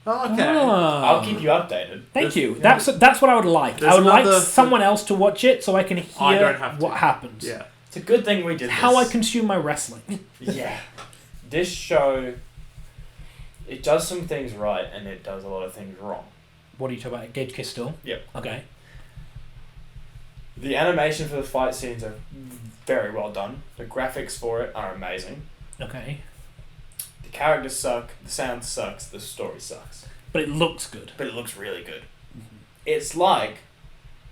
Oh, okay. I'll keep you updated. Thank There's- you. That's what I would like. There's I would like another- someone else to watch it so I can hear I don't have to. what happens. Yeah. It's a good thing we did It's how I this. consume my wrestling. Yeah. This show, it does some things right and it does a lot of things wrong. What are you talking about? Gage Kiss still? Yep. Okay. The animation for the fight scenes are very well done. The graphics for it are amazing. Okay. The characters suck, the sound sucks, the story sucks. But it looks good. But it looks really good. It's like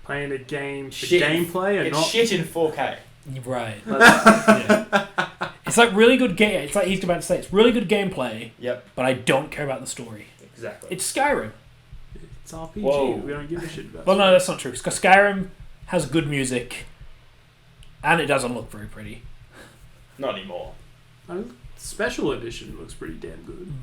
Playing a game for Shit. gameplay and it's not. shit in 4K. Right. Yeah. It's like really good game. It's like he's about to say it's really good gameplay, Yep, but I don't care about the story. exactly. It's Skyrim. It's RPG. Whoa. We don't give a shit about Well, no, it. that's not true. Because Skyrim has good music, and it doesn't look very pretty. Not anymore. Special edition looks pretty damn good.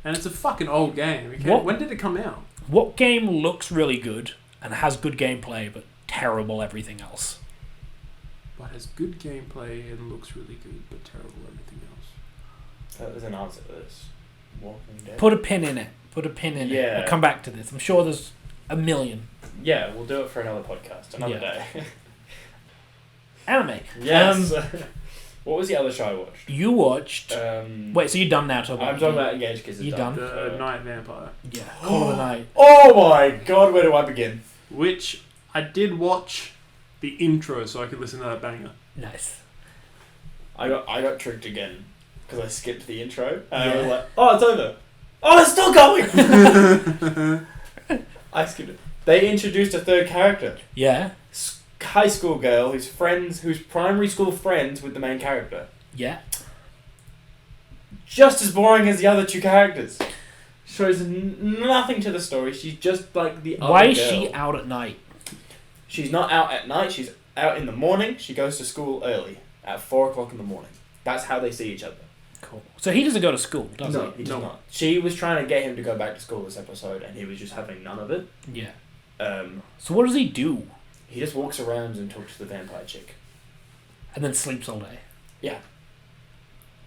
And it's a fucking old game. Okay? What? When did it come out? What game looks really good and has good gameplay, but terrible everything else? but has good gameplay and looks really good, but terrible everything else. That was an answer to this. Walking Dead. Put a pin in it. Put a pin in it. Yeah. We'll come back to this. I'm sure there's a million. Yeah, we'll do it for another podcast, another day. Anime. Yes. What was the other show I watched? You watched. Wait, so you're done now? I'm talking about Engaged Kids. You done? The Night Vampire. Yeah. Call of the Night. Oh my god, where do I begin? Which I did watch the intro so I could listen to that banger. Nice. I got tricked again because I skipped the intro and I was like, oh, it's over. Oh, it's still going. I skipped it. They introduced a third character. Yeah. High school girl who's primary school friends with the main character. Yeah. Just as boring as the other two characters. Shows nothing to the story. She's just like the other Why is girl. she out at night? She's not out at night. She's out in the morning. She goes to school early at 4 o'clock in the morning. That's how they see each other. Cool. So he doesn't go to school, does No, he does not. She was trying to get him to go back to school this episode, and he was just having none of it. he? Yeah. Um, So what does he do? he just walks around and talks to the vampire chick. And then sleeps all day.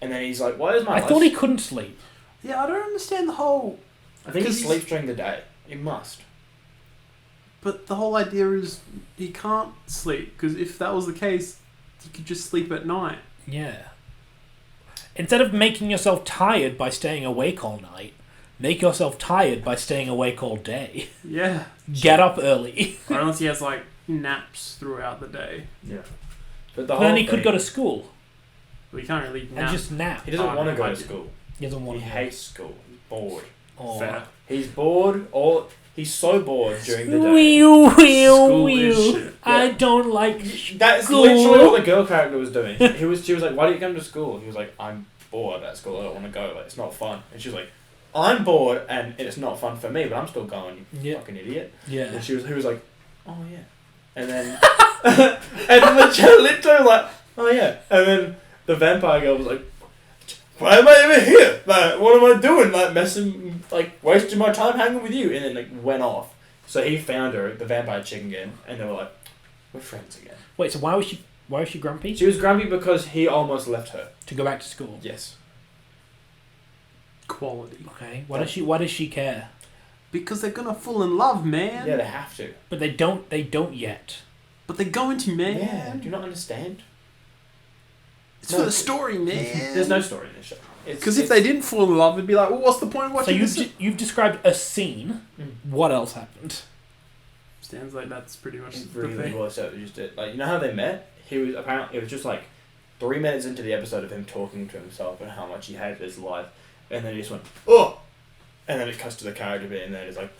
And then he's like, why is my I life... thought he couldn't sleep. Yeah, I don't understand the whole... I think he 'cause he's- sleeps during the day. He must. But the whole idea is he can't sleep, because if that was the case, he could just sleep at night. Yeah. Instead of making yourself tired by staying awake all night, make yourself tired by staying awake all day. Yeah. Get up early. Or unless he has, like, naps throughout the day. Yeah. But the But whole then he could thing- go to school Well, you can't really and nap. just nap. He doesn't Oh, want to no, go I to do. school. He doesn't want He to. hates school. He's bored. Oh. Fair. He's bored. He's so bored during the day. School is shit. I don't like That's school. literally what the girl character was doing. She was like, "Why do you come to school?" He was like, "I'm bored at school. I don't want to go. Like, it's not fun." And she was like, "I'm bored, and it's not fun for me, but I'm still going. You Yeah. fucking idiot." Yeah. And he was like, "Oh yeah," and then and then the child literally like, "Oh yeah," and then the vampire girl was like, "Why am I even here? Like, what am I doing? Like messing, like wasting my time hanging with you?" And then like went off. So he found her, the vampire chick again, and they were like, "We're friends again." Wait, so why was she grumpy? She was grumpy because he almost left her. To go back to school. Yes. Quality. Okay. Why does she care? Because they're gonna fall in love, man. Yeah, they have to. But they don't yet. But they're going to, man. Yeah. Do you not understand? It's No. for the story, man. There's no story in this show. Because if they didn't fall in love, it'd be like, well, what's the point of So watching this? you've described a scene. Mm. What else happened? Sounds like that's pretty much It the really thing. was so just it. Like, you know how they met? He was apparently, it was just like 3 minutes into the episode of him talking to himself and how much he hated his life, and then he just went, "Oh," and then it cuts to the character bit, and then he's like,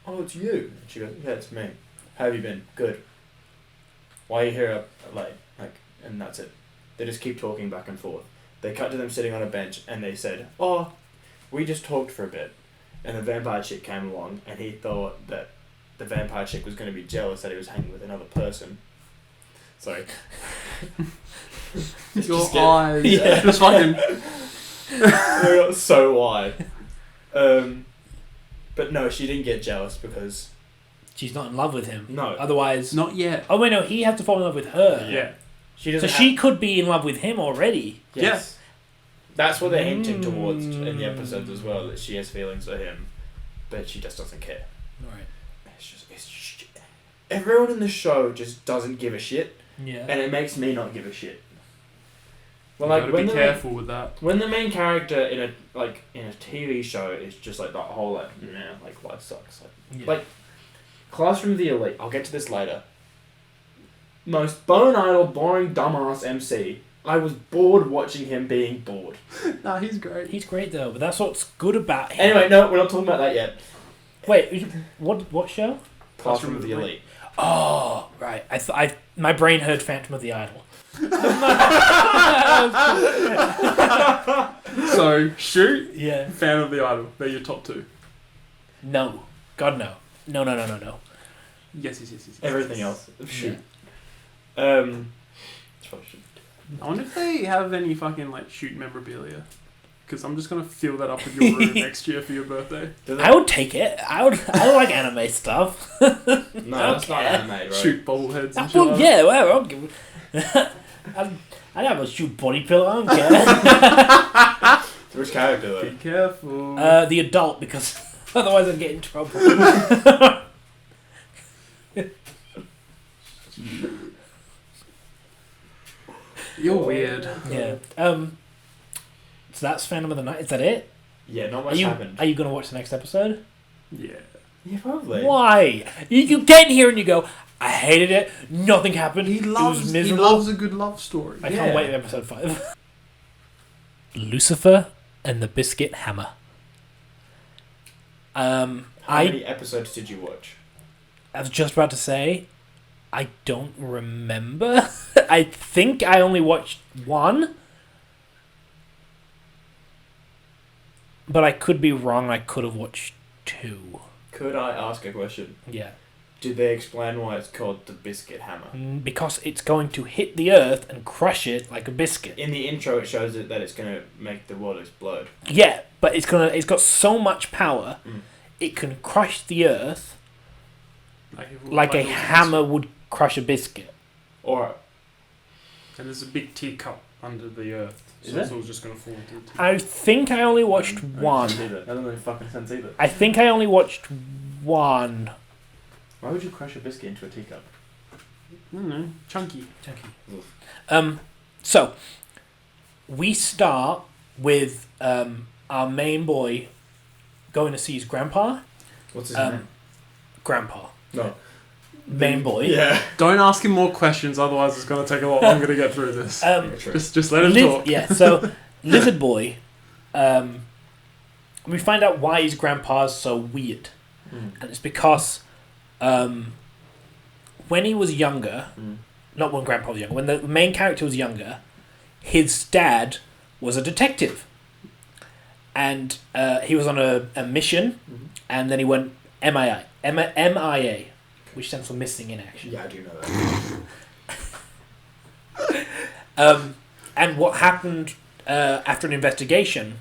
"Oh, it's you." And she goes, "Yeah, it's me. How have you been? Good. Why are you here up late?" Like, and that's it. They just keep talking back and forth. They cut to them sitting on a bench, and they said, "Oh, we just talked for a bit," and the vampire chick came along, and he thought that the vampire chick was going to be jealous that he was hanging with another person. Sorry. Your Just get- eyes. Yeah. Just fucking. They got so wide. But no, she didn't get jealous because She's not in love with him. no, Otherwise. Not yet. Oh wait, no. He has to fall in love with her. Yeah. she So doesn't. she could be in love with him already. Yes. That's what they're hinting towards in the episodes as well. That she has feelings for him, but she just doesn't care. Right. It's just everyone in the show just doesn't give a shit, Yeah. and it makes me not give a shit. Well, You like gotta when be the careful with that. when the main character in a TV show is just like that whole like like life sucks. Yeah. Like Classroom of the Elite. I'll get to this later. Most bone idle, boring, dumbass MC. I was bored watching him being bored. Nah, he's great. He's great though, but that's what's good about him. Anyway, no, we're not talking about that yet. Wait, what show? Classroom of the Elite. Oh, right. My brain heard Phantom of the Idol. So, shoot, Yeah. fan of the idol. They're your top two. No. God no. No. Yes. Everything else. Shoot. I wonder if they have any fucking like shoot memorabilia. Because I'm just gonna fill that up with your room next year for your birthday. I would take it. I like anime stuff. No, that's not anime, right? Shoot bobbleheads and shit. Well, like yeah, well, I'll give it. I have a shoot body pillow. I don't care. Which character though? Be careful. The adult, because otherwise I'd get in trouble. You're weird. Yeah. So that's Phantom of the Night. Is that it? Yeah, not Are much you happened. are you gonna watch the next episode? Yeah. Yeah, probably. Why? You get in here and you go, I hated it. Nothing happened. It was miserable. a good love story. I can't wait for episode 5. Lucifer and the Biscuit Hammer. How many episodes did you watch? I was just about to say, I don't remember. I think I only watched one. But I could be wrong. I could have watched 2. Could I ask a question? Yeah. Did they explain why it's called the Biscuit Hammer? Because it's going to hit the earth and crush it like a biscuit. In the intro, it shows it that it's going to make the world explode. Yeah, but it's got so much power, it can crush the earth like a hammer would crush a biscuit. Or And there's a big teacup under the earth. Is So it's there? all just going to fall into the teacup. I think I only watched one. That doesn't make fucking sense either. I think I only watched one. Why would you crush a biscuit into a teacup? I don't know. Chunky. So we start with our main boy going to see his grandpa. What's his name? Grandpa. No. Main boy. Yeah. Don't ask him more questions, otherwise it's going to take a lot longer to get through this. True. Just let him talk. Yeah, so Lizard Boy, we find out why his grandpa's so weird. And it's because when he was younger, not when Grandpa was younger, when the main character was younger, his dad was a detective. And he was on a mission, and then he went MIA, which stands for missing in action. Yeah, I do know that. And what happened after an investigation,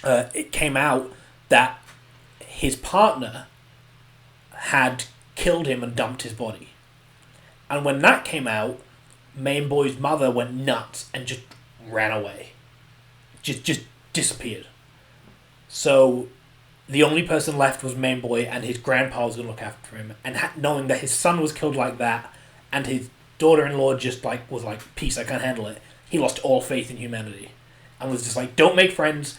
it came out that his partner had killed him and dumped his body. And when that came out, Main Boy's mother went nuts and just ran away. Just disappeared. So the only person left was Main Boy, and his grandpa was going to look after him. And knowing that his son was killed like that, and his daughter-in-law just was like, peace, I can't handle it. He lost all faith in humanity. And was just like, don't make friends.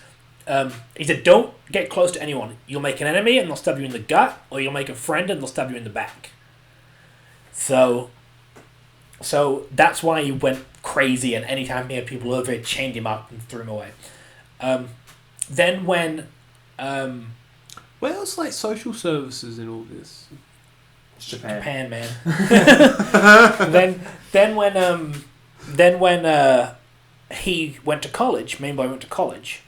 He said, don't get close to anyone. You'll make an enemy and they'll stab you in the gut, or you'll make a friend and they'll stab you in the back. So that's why he went crazy, and anytime he had people over, it chained him up and threw him away. Then when... Where's like social services in all this? It's Japan. Japan, man. then when he went to college, Main Boy went to college,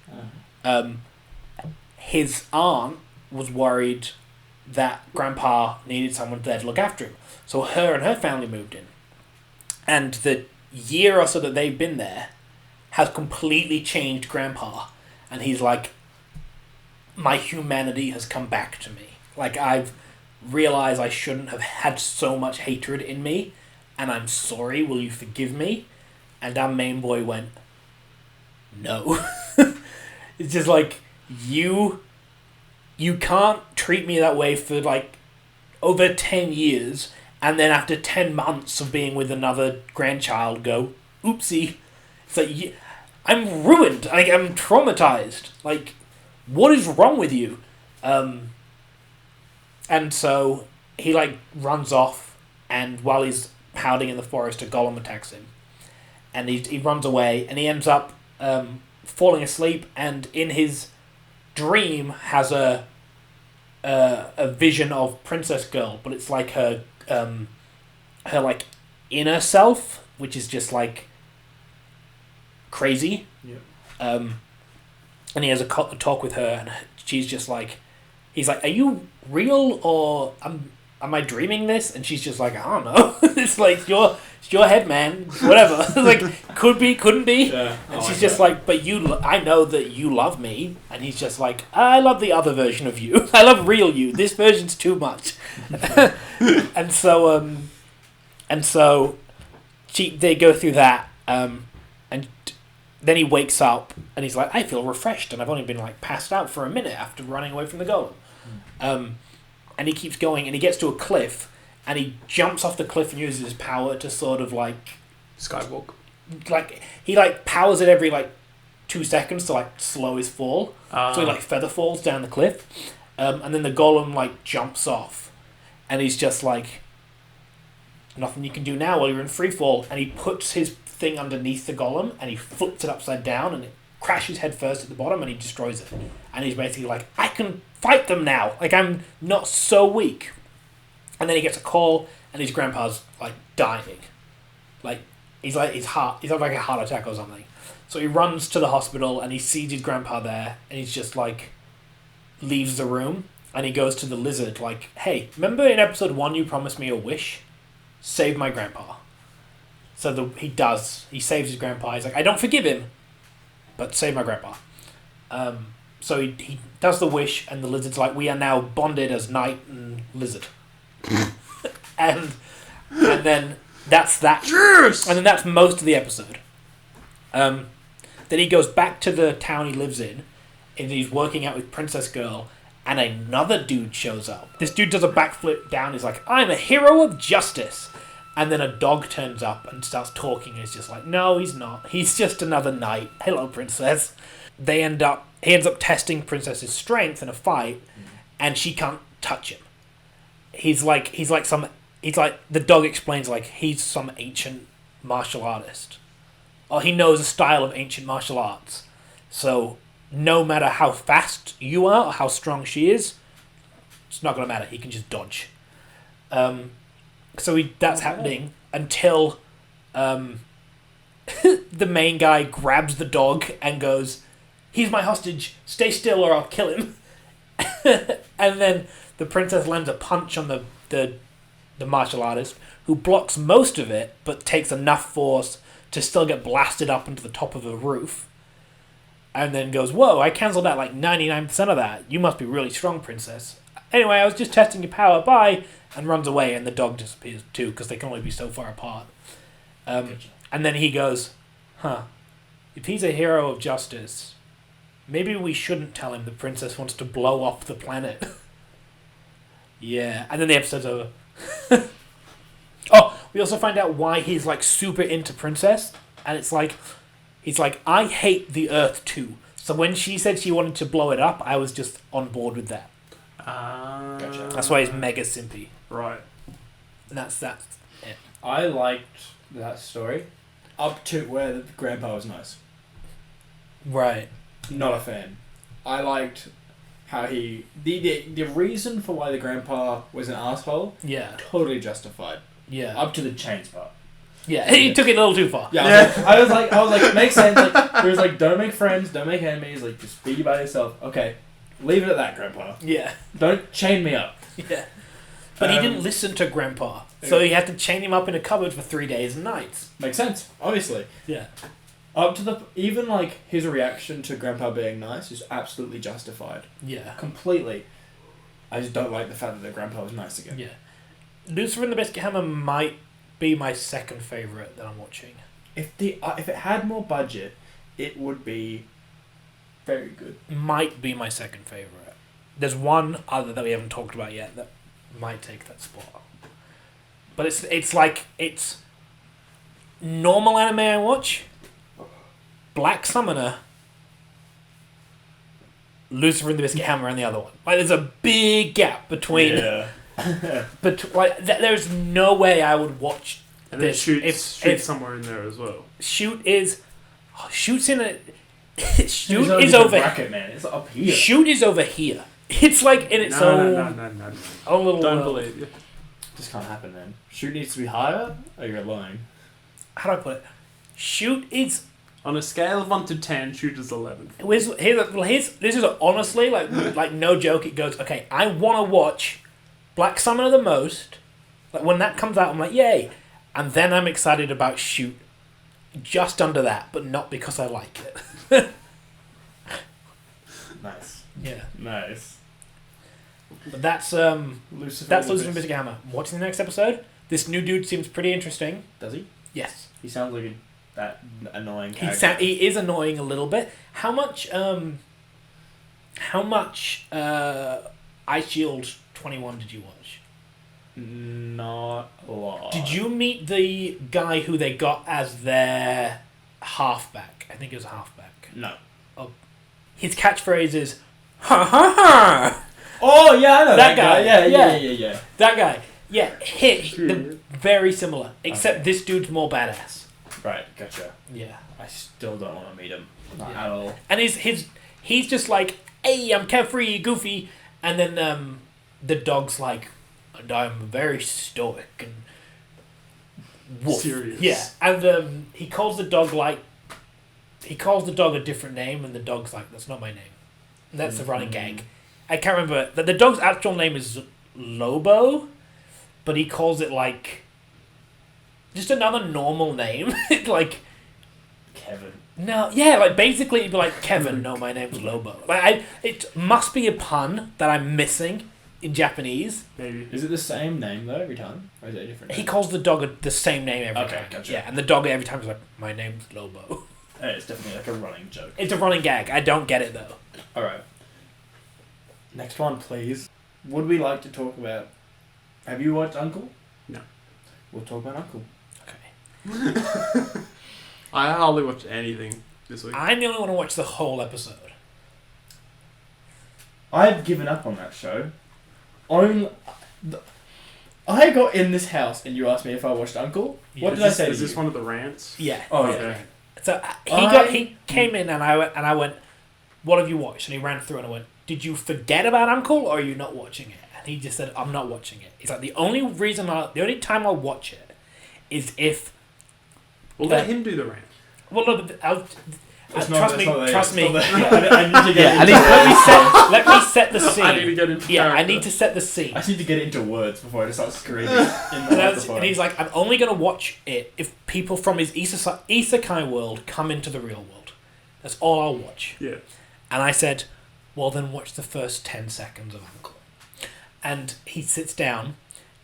his aunt was worried that Grandpa needed someone there to look after him. So her and her family moved in. And the year or so that they've been there has completely changed Grandpa. And he's like, my humanity has come back to me. Like, I've realized I shouldn't have had so much hatred in me, and I'm sorry, will you forgive me? And our Main Boy went, no. It's just like, you can't treat me that way for like over 10 years, and then after 10 months of being with another grandchild go, oopsie. It's like, I'm ruined. Like, I'm traumatized. Like, what is wrong with you? And so he like runs off, and while he's hiding in the forest, a golem attacks him. And he runs away, and he ends up falling asleep, and in his dream has a vision of Princess Girl, but it's like her like inner self, which is just like crazy. Yeah. And he has a talk with her, and she's just like, he's like, are you real, or am I dreaming this? And she's just like, I don't know. It's like, it's your head, man. Whatever. Like, could be, couldn't be. Yeah. And she's just like, but I know that you love me. And he's just like, I love the other version of you. I love real you. This version's too much. and so they go through that, and then he wakes up and he's like, I feel refreshed, and I've only been like passed out for a minute after running away from the golem. And he keeps going, and he gets to a cliff, and he jumps off the cliff and uses his power to sort of like Skywalk. like he like powers it every like 2 seconds to like slow his fall. So he like feather falls down the cliff, and then the golem like jumps off, and he's just like, nothing you can do now while you're in free fall. And he puts his thing underneath the golem and he flips it upside down and it crashes head first at the bottom and he destroys it. And he's basically like, I can fight them now. Like, I'm not so weak. And then he gets a call and his grandpa's like dying. Like, he's had like a heart attack or something. So he runs to the hospital and he sees his grandpa there and he's just like, leaves the room and he goes to the lizard like, hey, remember in episode 1 you promised me a wish? Save my grandpa. So he does. He saves his grandpa. He's like, I don't forgive him, but save my grandpa. So he does the wish and the lizard's like, we are now bonded as knight and lizard. and then that's that. Yes! And then that's most of the episode. Then he goes back to the town he lives in, and he's working out with Princess Girl, and another dude shows up. This dude does a backflip down. He's like, I'm a hero of justice. And then a dog turns up and starts talking, and he's just like, no, he's not. He's just another knight. Hello, princess. He ends up testing Princess's strength in a fight, and she can't touch him. The dog explains, like, he's some ancient martial artist. Or he knows a style of ancient martial arts. So no matter how fast you are or how strong she is, it's not going to matter. He can just dodge. That's happening until the main guy grabs the dog and goes, he's my hostage, stay still or I'll kill him. And then the princess lands a punch on the martial artist, who blocks most of it, but takes enough force to still get blasted up into the top of a roof. And then goes, whoa, I cancelled out like 99% of that. You must be really strong, princess. Anyway, I was just testing your power, bye. And runs away, and the dog disappears too, because they can only be so far apart. And then he goes, if he's a hero of justice, maybe we shouldn't tell him the princess wants to blow up the planet. Yeah, and then the episode's over. Oh, we also find out why he's like super into Princess, and it's like, he's like, I hate the Earth too. So when she said she wanted to blow it up, I was just on board with that. Gotcha. That's why he's mega simpy. Right. And that's it. I liked that story up to where the grandpa was nice. Right. Not a fan. I liked how the reason for why the grandpa was an asshole, Yeah. totally justified. Yeah. Up to the chains part. Yeah. He took it a little too far. Yeah, I was like, it makes sense. Like, he was like, don't make friends, don't make enemies. Like, just be by yourself. Okay, leave it at that, Grandpa. Yeah. Don't chain me up. Yeah. But he didn't listen to Grandpa, so he had to chain him up in a cupboard for 3 days and nights. Makes sense, obviously. Yeah. Up to even like his reaction to Grandpa being nice is absolutely justified. Yeah. Completely. I just don't like the fact that the Grandpa was nice again. Yeah. Lucifer and the Biscuit Hammer might be my second favourite that I'm watching. If it had more budget, it would be very good. Might be my second favourite. There's one other that we haven't talked about yet that might take that spot. But it's normal anime I watch, Black Summoner, Lucifer and the Biscuit Hammer, and the other one. Like, there's a big gap between. Yeah. But there's no way I would watch And then this. shoot somewhere in there as well. Shoot's in a. It's Shoot only is the over. bracket, man. It's up here. Shoot is over here. It's like in its own No. own little. Don't world. believe you. This can't happen, man. Shoot needs to be higher, or you're lying. How do I put it? Shoot is. On a scale of 1 to 10, shoot is 11. This is honestly like no joke. It goes, okay, I want to watch Black Summoner the most. Like, when that comes out, I'm like, yay, and then I'm excited about Shoot, just under that, but not because I like it. Nice. Yeah, Nice. but that's Lucifer. Lucifer and Biscuit Hammer. Watching the next episode. This new dude seems pretty interesting. Does he? Yes. He sounds like that annoying character. He is annoying a little bit. How much Ice Shield 21 did you watch? Not a lot. Did you meet the guy who they got as their halfback? I think it was a halfback. No. His catchphrase is ha ha ha. Oh yeah, I know That that, guy. guy. Yeah. Yeah. That guy. Yeah, very similar. Except this dude's more badass. Right, gotcha. Yeah. I still don't want to meet him. Not Yeah. at all. And he's just like, hey, I'm carefree, goofy, and then the dog's like, and I'm very stoic and woof. Serious. Yeah, and he calls the dog a different name, and the dog's like, that's not my name. And that's the running gag. I can't remember. The dog's actual name is Lobo, but he calls it like just another normal name. Like Kevin. no, yeah, like basically it'd be like Kevin. No, my name's Lobo. Like it must be a pun that I'm missing in Japanese. Maybe. Is it the same name though every time, or is it a different? He name? calls the dog the same name every Okay, time. gotcha. Yeah, and the dog every time is like, my name's Lobo. It's definitely like a running joke. It's a running gag. I don't get it though. All right. Next one, please. Would we like to talk about? Have you watched Uncle? No. We'll talk about Uncle. Okay. I hardly watched anything this week. I'm the only one to watch the whole episode. I've given up on that show. I got in this house and you asked me if I watched Uncle. What did I say? Is to this you? one of the rants? Yeah. Oh yeah. Okay. So I- he came in and I went, what have you watched? And he ran through and I went, did you forget about Uncle or are you not watching it? And he just said, I'm not watching it. He's like, the only time I'll watch it is if. Well, let him do the rant. Well, no, trust me. I need to get. Yeah, let me set the scene. I need to get into Yeah, I character. need to set the scene. I need to get it into words before I just start screaming in the microphone. And he's like, I'm only going to watch it if people from his isekai world come into the real world. That's all I'll watch. Yeah. And I said, well, then watch the first 10 seconds of Uncle. And he sits down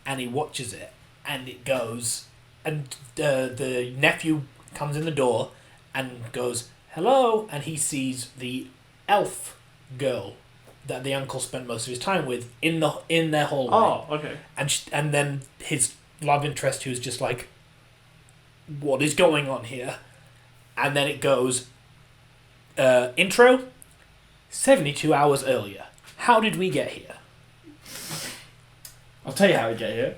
and he watches it and it goes, and the nephew comes in the door and goes, hello, and he sees the elf girl that the uncle spent most of his time with in their hallway. Oh, okay. And then his love interest, who's just like, what is going on here? And then it goes, intro, 72 hours earlier. How did we get here? I'll tell you how we get here.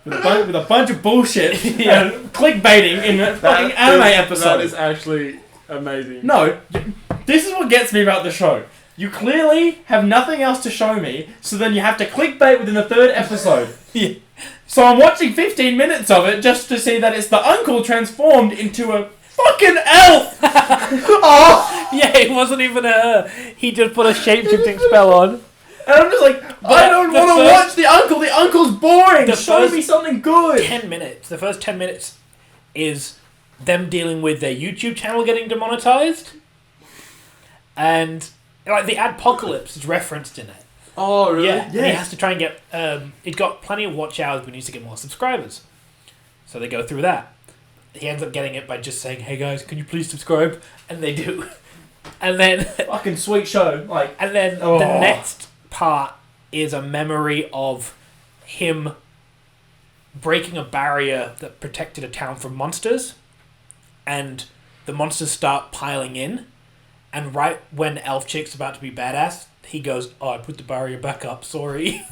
With a bunch of bullshit and clickbaiting in a fucking anime episode. That is actually amazing. No, this is what gets me about the show. You clearly have nothing else to show me, so then you have to clickbait within the third episode. Yeah. So I'm watching 15 minutes of it just to see that it's the uncle transformed into a fucking elf! Oh! Yeah, it wasn't even her. He just put a shape-shifting spell on. And I'm just like, I don't the want to first- watch the uncle! The uncle's boring! The Show first me something good! 10 minutes. The first 10 minutes is them dealing with their YouTube channel getting demonetized. And like the Adpocalypse is referenced in it. Oh, really? Yeah, and he Yes. has to try and get. It got plenty of watch hours, but he needs to get more subscribers. So they go through that. He ends up getting it by just saying, "Hey guys, can you please subscribe?" And they do. And then, Fucking sweet show. Like, the Oh. next part is a memory of him breaking a barrier that protected a town from monsters, and the monsters start piling in. And right when Elf Chick's about to be badass, he goes, "Oh, I put the barrier back up, sorry."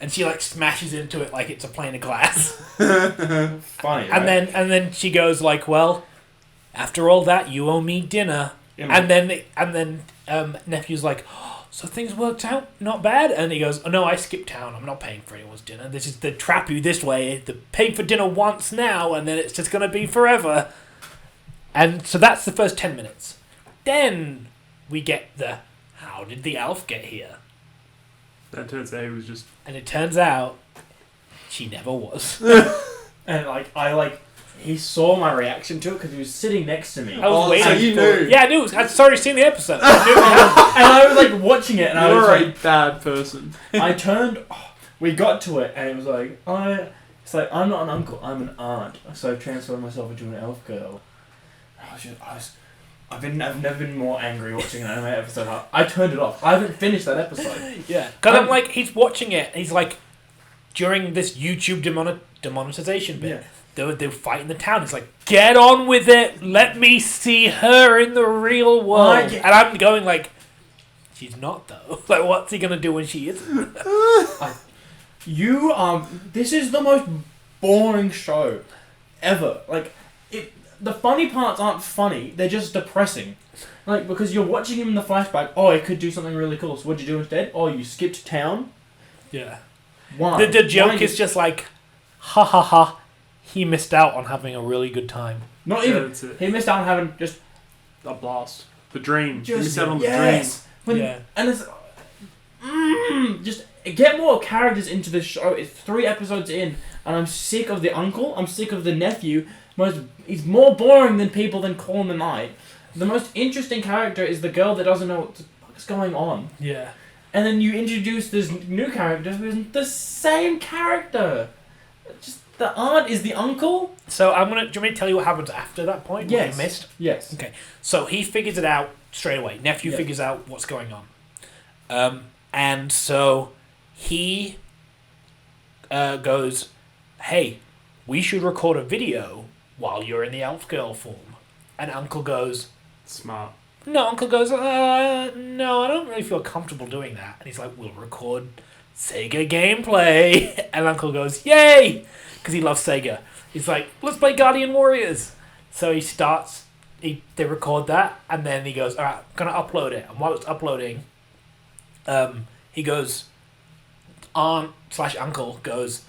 And she like smashes into it like it's a plane of glass. funny, right? And then she goes like, "Well, after all that, you owe me dinner." Yeah, And then nephew's like, "Oh, so things worked out not bad." And he goes, "Oh no, I skipped town. I'm not paying for anyone's dinner. This is the trap you this way. The paying for dinner once now, and then it's just gonna be forever." And so that's the first 10 minutes. Then we get the how did the elf get here? That turns out he was just... And it turns out she never was. And he saw my reaction to it because he was sitting next to me. I was waiting. so you for knew. it. Yeah, I knew. I'd already seen the episode. I knew And I was like watching it, and I was You're like, a bad person. I turned. We got to it, and it was like, It's like, I'm not an uncle, I'm an aunt. So I've transformed myself into an elf girl. I've never been more angry watching an anime episode. I turned it off. I haven't finished that episode. Yeah. Because I'm like, he's watching it, and he's like, during this YouTube demonetization bit, they were fighting the town. He's like, get on with it. Let me see her in the real world. And I'm going like, she's not though. Like, what's he gonna do when she isn't? This is the most boring show ever. Like, the funny parts aren't funny, they're just depressing. Like, because you're watching him in the flashback, oh, I could do something really cool, so what'd you do instead? Oh, you skipped town? Yeah. Why? The joke is just like, ha ha ha, he missed out on having a really good time. Not even. He missed out on having just a blast. The dream. He Just missed out on the yes. Yeah. And it's just get more characters into this show. It's 3 episodes in, and I'm sick of the uncle. I'm sick of the nephew. He's more boring than people than Colin and I. The most interesting character is the girl that doesn't know what the fuck's going on. Yeah. And then you introduce this new character who isn't the same character. Just the aunt is the uncle. So do you want me to tell you what happens after that point? Yes. What you missed? Yes. Okay. So he figures it out straight away. Nephew Yep. figures out what's going on. And so he goes, hey, we should record a video while you're in the elf girl form. And Uncle goes, Smart. no, Uncle goes, no, I don't really feel comfortable doing that. And he's like, we'll record Sega gameplay. And Uncle goes, yay! Because he loves Sega. He's like, let's play Guardian Warriors. So he starts, they record that, and then he goes, alright, I'm going to upload it. And while it's uploading, he goes, Aunt/Uncle goes,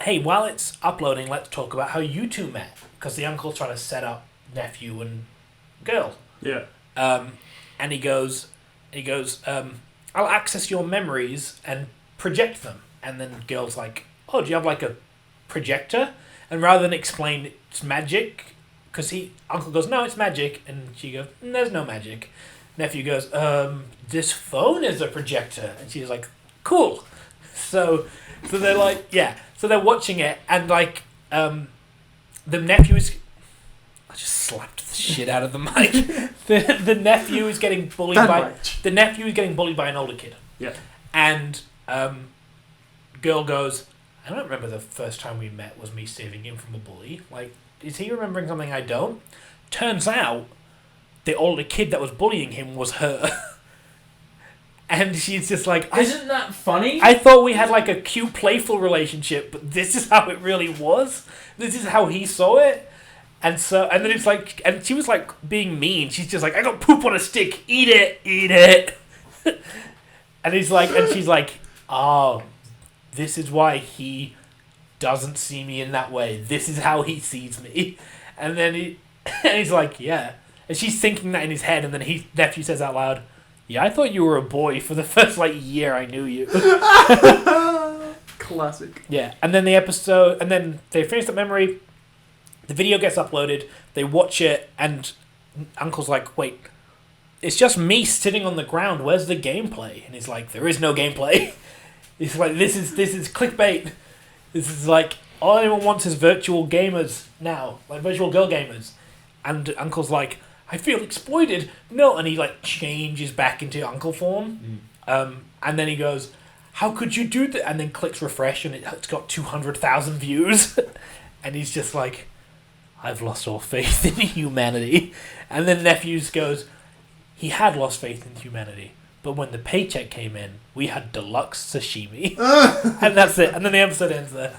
hey, while it's uploading, let's talk about how you two met. Because the uncle's trying to set up nephew and girl. Yeah. And he goes, I'll access your memories and project them. And then girl's like, oh, do you have like a projector? And rather than explain it's magic, because Uncle goes, no, it's magic. And she goes, there's no magic. Nephew goes, this phone is a projector. And she's like, cool. So they're like, yeah. So they're watching it, and like, the nephew is... I just slapped the shit out of the mic. The nephew is getting bullied The nephew is getting bullied by an older kid. Yeah. And girl goes, I don't remember the first time we met was me saving him from a bully. Like, is he remembering something I don't? Turns out, the older kid that was bullying him was her. And she's just like, Isn't that funny? I thought we had like a cute, playful relationship, but this is how it really was. This is how he saw it. And then it's like, and she was like being mean. She's just like, I got poop on a stick. Eat it. And he's like, and she's like, oh, this is why he doesn't see me in that way. This is how he sees me. And then he's like, yeah. And she's thinking that in his head, and then nephew says out loud, yeah, I thought you were a boy for the first like year I knew you. Classic. Yeah, and then then they finish the memory. The video gets uploaded. They watch it, and Uncle's like, "Wait, it's just me sitting on the ground. Where's the gameplay?" And he's like, "There is no gameplay." He's like, "This is clickbait. This is like all anyone wants is virtual gamers now, like virtual girl gamers." And Uncle's like, I feel exploited. No, and he like changes back into uncle form. And then he goes, how could you do that? And then clicks refresh, and it's got 200,000 views. And he's just like, I've lost all faith in humanity. And then Nephews goes, he had lost faith in humanity, but when the paycheck came in, we had deluxe sashimi. And that's it. And then the episode ends there.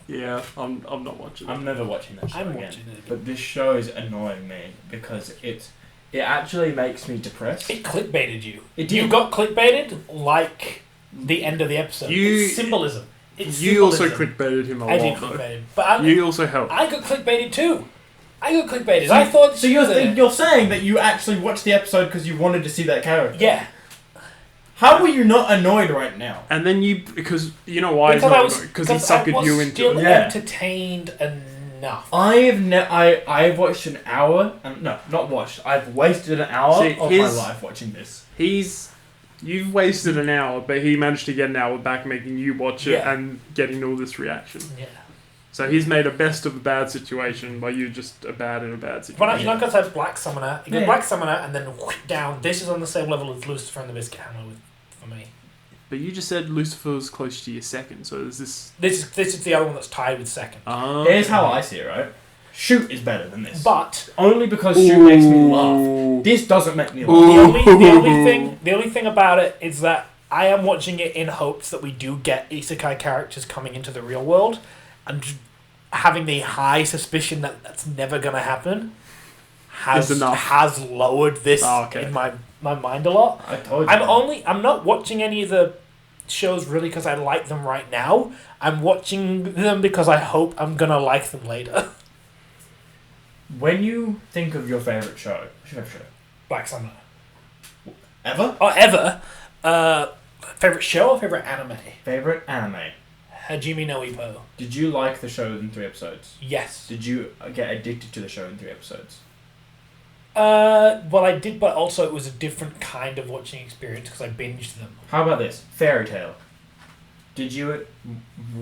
Yeah, I'm not watching it. I'm never watching that show I'm again. watching it. But this show is annoying me because it actually makes me depressed. It clickbaited you. It did. You got clickbaited like the end of the episode. It's symbolism. You also clickbaited him a lot. I did though. clickbait him. But You also helped. I got clickbaited too. I thought... So you're saying that you actually watched the episode because you wanted to see that character? Yeah. How were you not annoyed right now? And then because you know why he's not annoyed? Because he suckered you into still it. Yeah. entertained enough. I've watched an hour, and no, not watched. I've wasted an hour See, of my life watching this. He's You've wasted an hour, but he managed to get an hour back making you watch it Yeah. and getting all this reaction. Yeah. So he's made a best of a bad situation by you just a bad in a bad situation. When I, you know, because I said Black Summoner, you go Yeah. Black Summoner, and then down. This is on the same level as Lucifer and the Biscuit Hammer for me. But you just said Lucifer was close to your second, so is this... This is the other one that's tied with second. Here's how I see it, right? Shoot is better than this. But Only because Shoot makes me laugh. This doesn't make me the laugh. only thing about it is that I am watching it in hopes that we do get isekai characters coming into the real world, and having the high suspicion that that's never going to happen Is enough. has lowered this in my mind a lot. I told you. I'm not watching any of the shows really because I like them right now. I'm watching them because I hope I'm going to like them later. When you think of your favourite show, Black Summer. ever? Or ever. Favorite show or favorite anime? Favourite anime? Hajime no Ippo. Did you like the show in 3 episodes? Yes. Did you get addicted to the show in 3 episodes? Well, I did, but also it was a different kind of watching experience because I binged them. How about this? Fairy Tale. Did you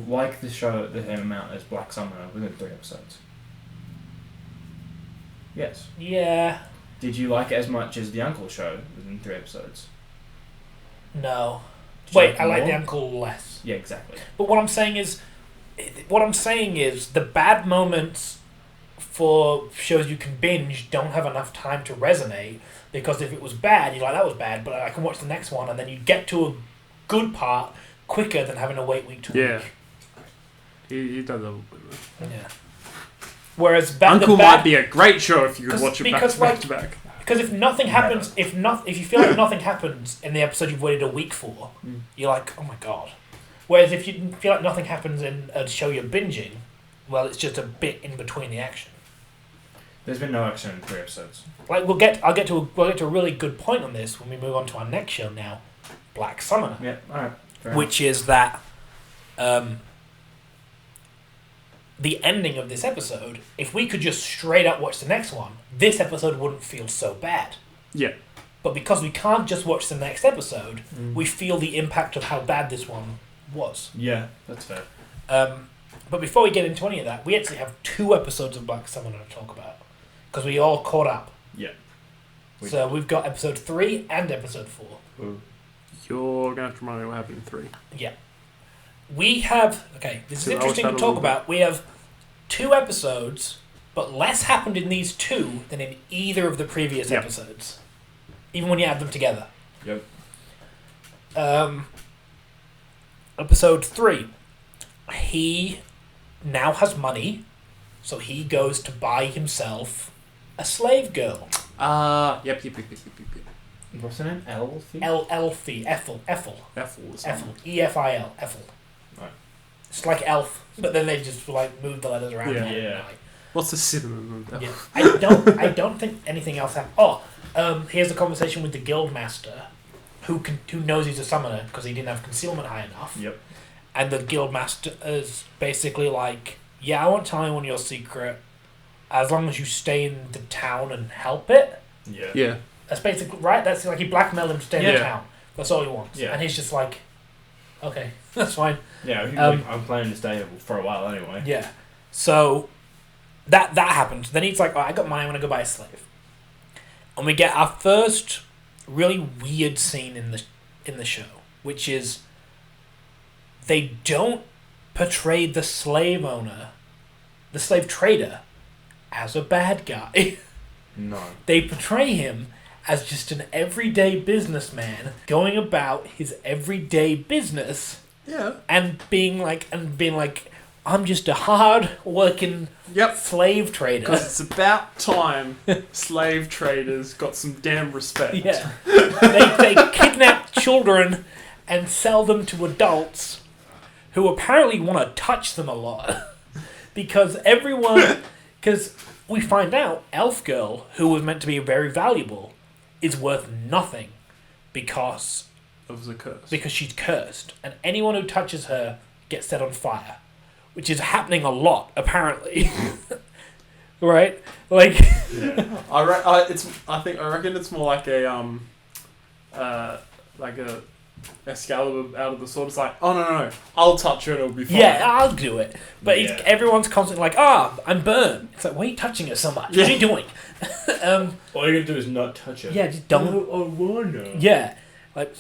like the show the same amount as Black Summer within 3 episodes? Yes. Yeah. Did you like it as much as the Uncle show within 3 episodes? No. Did you Wait, I like more? the Uncle less. Yeah, exactly. But what I'm saying is the bad moments for shows you can binge don't have enough time to resonate, because if it was bad, you're like, that was bad, but I can watch the next one, and then you get to a good part quicker than having to wait week to Yeah. week. He does a little bit of Yeah. Whereas Uncle might be a great show if you could 'Cause- watch it back because, to back like- to back. because if nothing happens, if you feel like nothing happens in the episode you've waited a week for, you're like, oh my god. Whereas if you feel like nothing happens in a show you're binging, well, it's just a bit in between the action. There's been no action in 3 episodes. Like I'll get to a really good point on this when we move on to our next show now, Black Summoner, Yeah, alright. which is that the ending of this episode. If we could just straight up watch the next one, this episode wouldn't feel so bad. Yeah. But because we can't just watch the next episode, we feel the impact of how bad this one was. Yeah, that's fair. But before we get into any of that, we actually have 2 episodes of Black Summoner to talk about, because we all caught up. Yeah. So we've got episode 3 and episode 4. Ooh. You're going to have to remind me what happened in 3. Yeah. We have... Okay, this is So I interesting watched to that a talk little bit. about. We have 2 episodes, but less happened in these 2 than in either of the previous Yep. episodes. Even when you add them together. Yep. Episode 3. He now has money, so he goes to buy himself a slave girl. Yep. What's her name? Elfie? Elfie. Ethel. Ethel or something. Ethel. E-F-I-L. Ethel. Right. It's like elf, but then they just like move the letters around. Yeah. and, Yeah. like, What's the synonym of yeah. that? I don't think anything else happened. Oh, here's a conversation with the guild master, who knows he's a summoner because he didn't have concealment high enough. Yep. And the guild master is basically like, yeah, I won't tell anyone your secret, as long as you stay in the town and help it. Yeah. Yeah. That's basically right. That's like he blackmailed him to stay in the Yeah. town. That's all he wants. Yeah. And he's just like, okay, that's fine. Yeah, I'm planning to stay for a while anyway. Yeah. So that happens. Then he's like, oh, I got money, I'm gonna go buy a slave. And we get our first really weird scene in the show, which is they don't portray the slave owner, the slave trader, as a bad guy. No. They portray him as just an everyday businessman going about his everyday business Yeah. and being like, I'm just a hard working Yep. slave trader. Because it's about time slave traders got some damn respect. Yeah. they kidnap children and sell them to adults who apparently want to touch them a lot. because we find out Elf Girl, who was meant to be very valuable, is worth nothing because It was a curse. she's cursed, and anyone who touches her gets set on fire, which is happening a lot apparently. Right? Like, Yeah. I reckon it's more like a like a Excalibur out of the sword. It's like, oh no, I'll touch her and it'll be fine. Yeah, I'll do it. But Yeah. everyone's constantly like, I'm burned. It's like, why are you touching her so much? What are you doing? All you're gonna do is not touch her. Yeah, just don't. I wanna. Yeah. Like,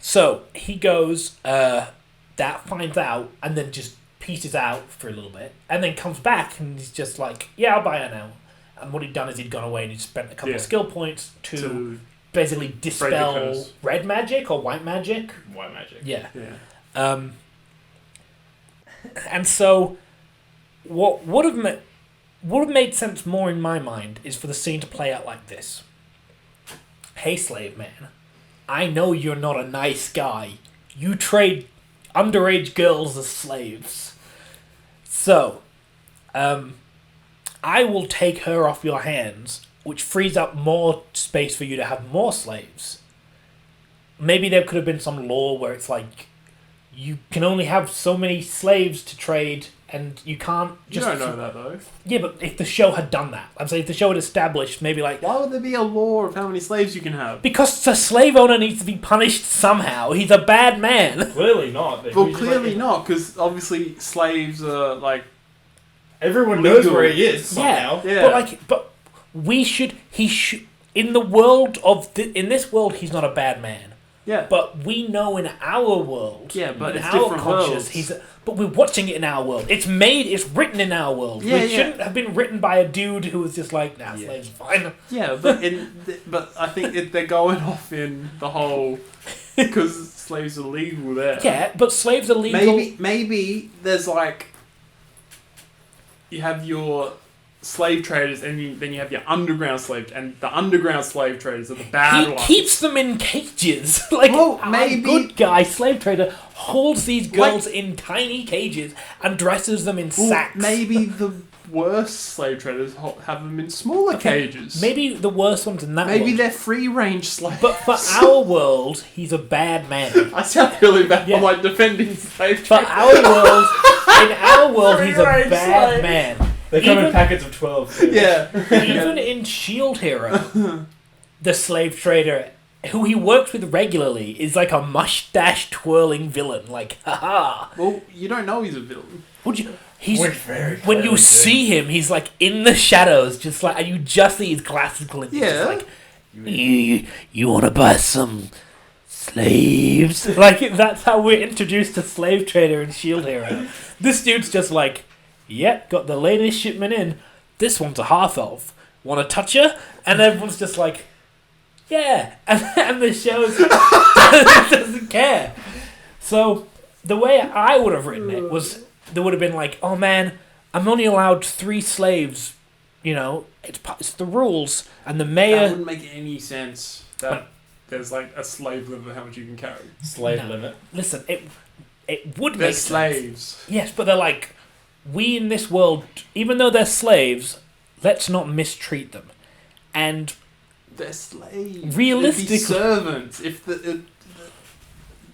So he goes, that finds out, and then just pieces out for a little bit, and then comes back, and he's just like, yeah, I'll buy her now. And what he'd done is he'd gone away and he'd spent a couple of skill points to basically dispel curse. red magic or white magic. White magic. Yeah. Yeah. And so, what would have made sense more in my mind is for the scene to play out like this. Hey, slave man, I know you're not a nice guy. You trade underage girls as slaves. So, I will take her off your hands, which frees up more space for you to have more slaves. Maybe there could have been some law where it's like, you can only have so many slaves to trade, and you can't You just... don't know that though. Yeah, but if the show had done that, I'm saying if the show had established maybe like... Why would there be a law of how many slaves you can have? Because the slave owner needs to be punished somehow. He's a bad man. Clearly not. but Well, who's clearly like- not, because obviously slaves are like. Everyone knows Legal. where he is somehow. Yeah. But he should... In the world of... in this world, he's not a bad man. Yeah. But we know in our world... Yeah, but in it's our different worlds. he's... But we're watching it in our world. It's written in our world. Yeah, It yeah. shouldn't have been written by a dude who was just like, nah, slaves are fine. Yeah, but I think they're going off in the whole because slaves are legal there. Yeah, but slaves are legal... Maybe there's like you have your slave traders and then you have your underground slave, and the underground slave traders are the bad He ones. keeps them in cages. Like, Well, a maybe- good guy, slave trader, holds these girls in tiny cages and dresses them in Well, sacks. maybe the worst slave traders have them in smaller cages. Maybe the worst ones in that Maybe world. they're free range slaves. But for our world, he's a bad man. I sound really bad Yeah. for like defending slave For traders. our world, in our world, he's a Free-range bad slave. man. They come in Even- packets of 12. Too. Yeah. Even in Shield Hero, the slave trader, who he works with regularly, is like a mustache twirling villain. Like, haha. Well, you don't know he's a villain. Would you? He's We're very when you clever, see him, he's like in the shadows, just like, and you just see his glasses glinting. Yeah. Just like, you want to buy some slaves? Like that's how we're introduced to Slave Trader and Shield Hero. This dude's just like, yep, got the latest shipment in. This one's a half elf. Want to touch her? And everyone's just like, yeah. And the show doesn't care. So the way I would have written it was there would have been like, oh man, I'm only allowed 3 slaves. You know, it's the rules. And the That mayor... wouldn't make any sense. That there's like a slave limit how much you can carry. Slave No. limit. Listen, it would They're make sense. slaves. Yes, but they're like, we in this world, even though they're slaves, let's not mistreat them. And They're slaves. Realistically- They'd be servants. If the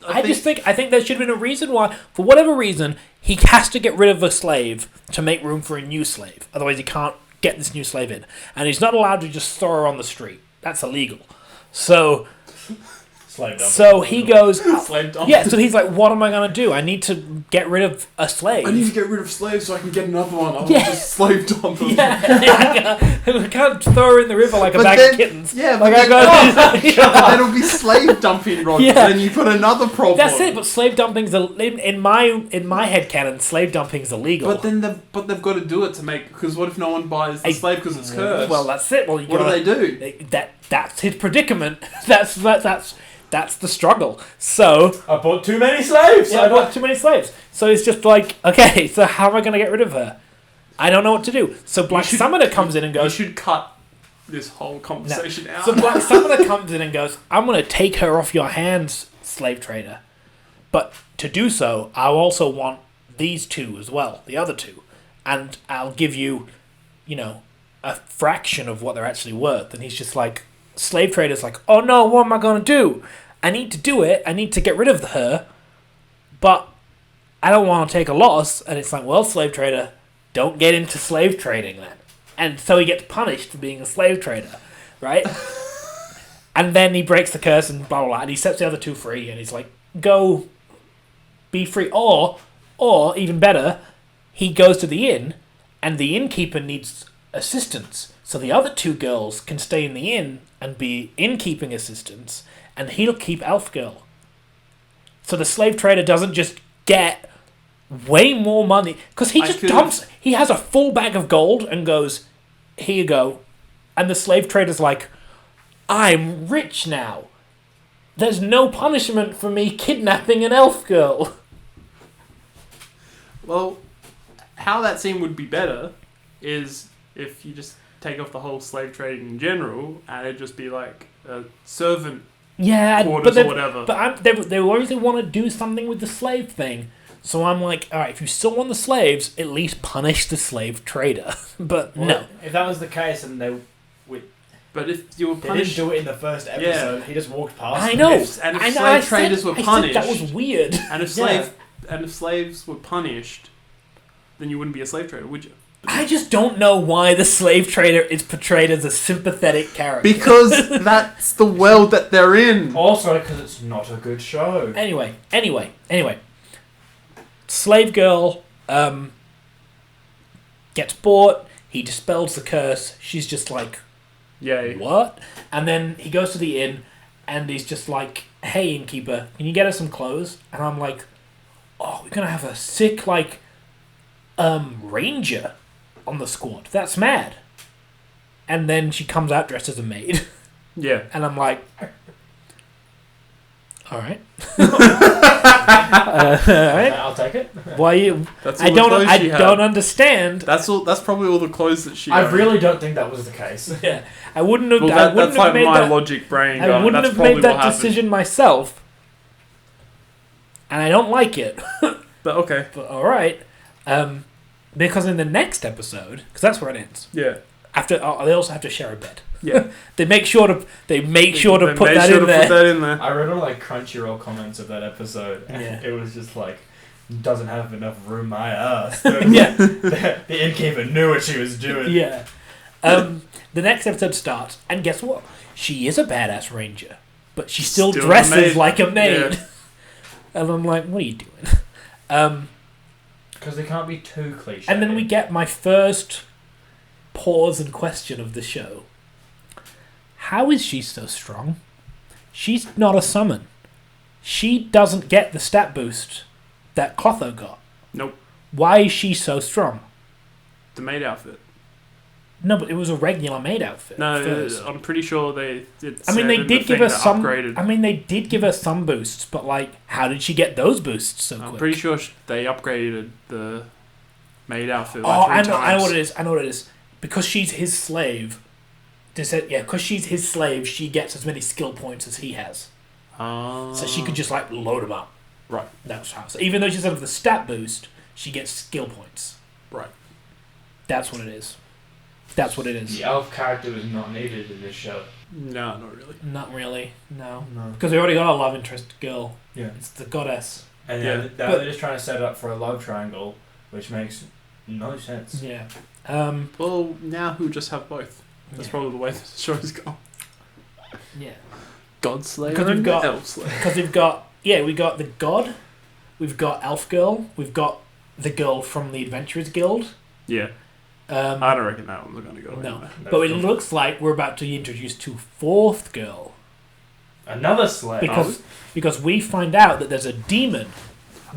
I think there should have been a reason why, for whatever reason, he has to get rid of a slave to make room for a new slave. Otherwise, he can't get this new slave in. And he's not allowed to just throw her on the street. That's illegal. So Slave dumping. so he goes... slave dump. Yeah, so he's like, what am I going to do? I need to get rid of a slave. I need to get rid of slaves so I can get another one. I'll Yeah. just slave dump them. Yeah, I can't throw her in the river like a But bag then- of kittens. Yeah, Like but I got. that'll be slave dumping, Roger. Yeah. Then you put another problem. That's it. But slave dumping's in my head canon. Slave dumping's illegal. But then they've got to do it to make, because what if no one buys the slave because it's cursed? well, that's it. Well, you what do gotta, they do? That's his predicament. That's the struggle. So I bought too many slaves. I bought too many slaves. So it's just like, okay, so how am I going to get rid of her? I don't know what to do. So Black Summoner comes in and You goes. should cut this whole conversation out. So Black Summoner comes in and goes, I'm going to take her off your hands, slave trader. But to do so, I also want these 2 as well, the other 2. And I'll give you, a fraction of what they're actually worth. And he's just like, slave trader's like, oh no, what am I going to do? I need to do it. I need to get rid of her. But I don't want to take a loss. And it's like, well, slave trader, don't get into slave trading then. And so he gets punished for being a slave trader, right? And then he breaks the curse and blah, blah, blah. And he sets the other two free. And he's like, go be free. Or even better, he goes to the inn and the innkeeper needs assistance. So the other two girls can stay in the inn and be innkeeping assistants. And he'll keep Elf Girl. So the slave trader doesn't just get way more money. Because he just dumps... He has a full bag of gold and goes, here you go. And the slave trader's like, I'm rich now. There's no punishment for me kidnapping an elf girl. Well, how that scene would be better is if you just take off the whole slave trading in general and it'd just be like a servant quarters or whatever. But they always want to do something with the slave thing. So I'm like, alright, if you still want the slaves, at least punish the slave trader. But no. If that was the case and But if you were they punished... didn't do it in the first episode, he just walked past. I know. And if slave traders were punished... that was weird. And if slaves were punished, then you wouldn't be a slave trader, would you? I just don't know why the slave trader is portrayed as a sympathetic character. Because that's the world that they're in. Also, because it's not a good show. Anyway. Slave girl gets bought. He dispels the curse. She's just like, Yay. what? And then he goes to the inn and he's just like, hey, innkeeper, can you get us some clothes? And I'm like, oh, we're going to have a sick, like, ranger on the squad. That's mad. And then she comes out dressed as a maid. Yeah. And I'm like, all right. I'll take it. Why you? That's all I the don't. clothes I she had. don't understand. That's probably all the clothes that she I owned. really don't think that was the case. Yeah, I wouldn't have. Well, I wouldn't that's have like made my that. logic brain I going, wouldn't that's have probably made that what happened. decision myself, and I don't like it. But okay. But all right, because in the next episode, because that's where it ends. Yeah. After they also have to share a bed. Yeah. They make sure to. They make sure to They put made that sure in to there. put that in there. I read all like Crunchyroll comments of that episode. And Yeah. it was just like, doesn't have enough room, my ass. Yeah. The innkeeper knew what she was doing. Yeah. The next episode starts, and guess what? She is a badass ranger, but she still Still a dresses maid. like a maid. Yeah. And I'm like, what are you doing? Because they can't be too cliche. And then we get my first pause and question of the show. How is she so strong? She's not a summon. She doesn't get the stat boost that Clotho got. Nope. Why is she so strong? The maid outfit. No, but it was a regular maid outfit. No, first. I'm pretty sure they did. I mean, they said in did the give thing us that some. upgraded. I mean, they did give us some boosts, but like, how did she get those boosts so I'm quick? pretty sure they upgraded the maid outfit. Oh, Like 3 I know times. what it is. I know what it is. Because she's his slave. They said, yeah, because she's his slave, she gets as many skill points as he has. So she could just like load them up. Right. That's how. So even though she doesn't have the stat boost, she gets skill points. Right. That's what it is. That's what it is. The elf character was not needed in this show. No, not really. Not really. No. No. Because we already got a love interest girl. Yeah. It's the goddess. And Yeah. they're just trying to set it up for a love triangle, which makes no sense. Yeah. Well, now who just have both? That's Yeah. probably the way the show's gone. Yeah. God Slayer Because we've and got- Elf Slayer. Because we've got we got the god, we've got Elf Girl, we've got the girl from the Adventurers Guild. Yeah. Um, I don't reckon that one's going to go no, anywhere. but it looks like we're about to introduce to fourth girl Another slave. because we find out that there's a demon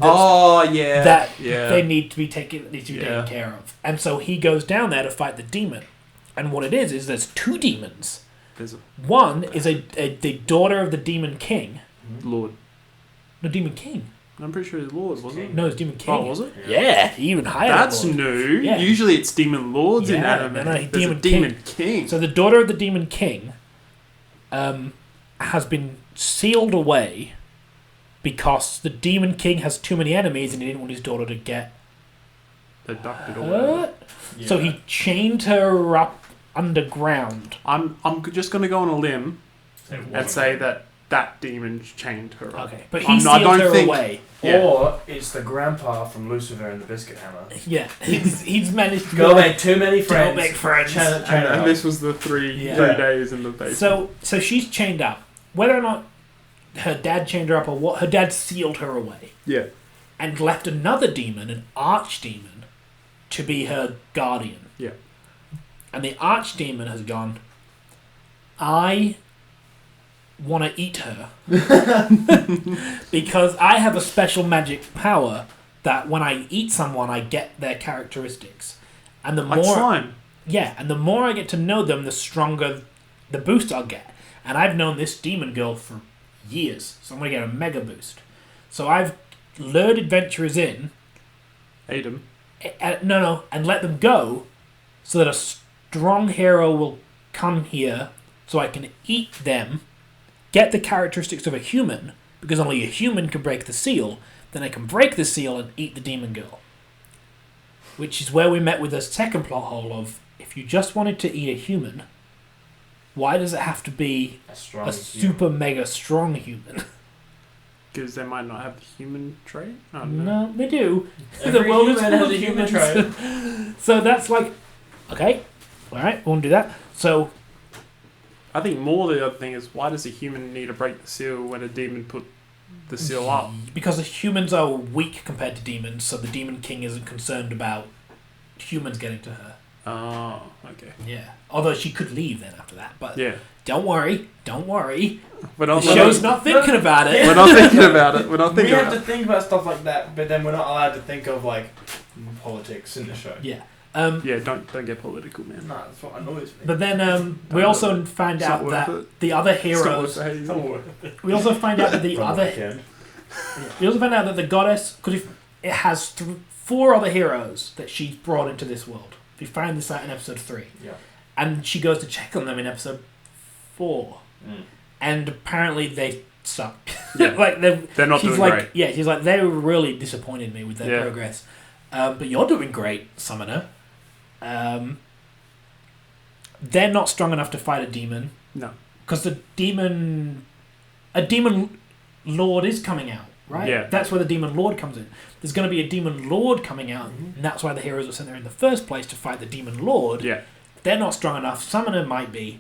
Oh, yeah. that yeah. they need to be taken care of, and so he goes down there to fight the demon. And what it is there's two demons. There's a One is the daughter of the Demon King. Lord. No, Demon King. I'm pretty sure it's Lord, wasn't it? No, it's Demon King. Oh, was it? Yeah, even higher. than That's Lord. new. Yeah. Usually it's Demon Lords in Yeah, anime. no, There's Demon a Demon King. So the daughter of the Demon King has been sealed away because the Demon King has too many enemies and he didn't want his daughter to get Abducted or whatever. hurt. So he chained her up underground. I'm just going to go on a limb and say that that demon chained her up. Okay, but he I sealed don't her think- away. Yeah. Or it's the grandpa from Lucifer and the Biscuit Hammer. Yeah, he's managed to Go make too many friends. Don't make friends. And this was the three days in the basement. So she's chained up. Whether or not her dad chained her up or what, her dad sealed her away. Yeah. And left another demon, an archdemon, to be her guardian. Yeah. And the archdemon has gone, I want to eat her. Because I have a special magic power that when I eat someone, I get their characteristics. And the Like more... slime. Yeah, and the more I get to know them, the stronger the boost I'll get. And I've known this demon girl for years, so I'm going to get a mega boost. So I've lured adventurers in, Ate him. and let them go, so that a strong hero will come here, so I can eat them, get the characteristics of a human, because only a human can break the seal, then I can break the seal and eat the demon girl. Which is where we met with the second plot hole of, if you just wanted to eat a human, why does it have to be a super mega strong human? Because they might not have the human trait? I don't know. No, they do. Every the world is human full has of a human humans. So that's like, okay, alright, we won't do that. So, I think more the other thing is, why does a human need to break the seal when a demon put the seal up? because the humans are weak compared to demons, so the Demon King isn't concerned about humans getting to her. Oh, okay. Yeah. Although she could leave then after that, but Yeah. don't worry. We're The not, show's not thinking about it. we're not thinking about it. We're not We thinking have about to think about stuff like that, but then we're not allowed to think of like politics in the show. Yeah. Yeah, don't get political, man. No, that's what annoys me. But then we also find It's not out worth that it. the other It's not heroes. worth it. Don't worry. We also find out that the From other. weekend. We also find out that the goddess, because it has 4 other heroes that she's brought into this world. We find this out in episode 3. Yeah. And she goes to check on them in episode 4. Mm. And apparently they suck. Yeah. like They're not she's doing like, great. Yeah, she's like, they really disappointed me with their Yeah. progress. But you're doing great, Summoner. They're not strong enough to fight a demon. No. Because a demon lord is coming out, right? Yeah. That's where the demon lord comes in. There's going to be a demon lord coming out, and that's why the heroes are sent there in the first place to fight the demon lord. Yeah. They're not strong enough. Summoner might be,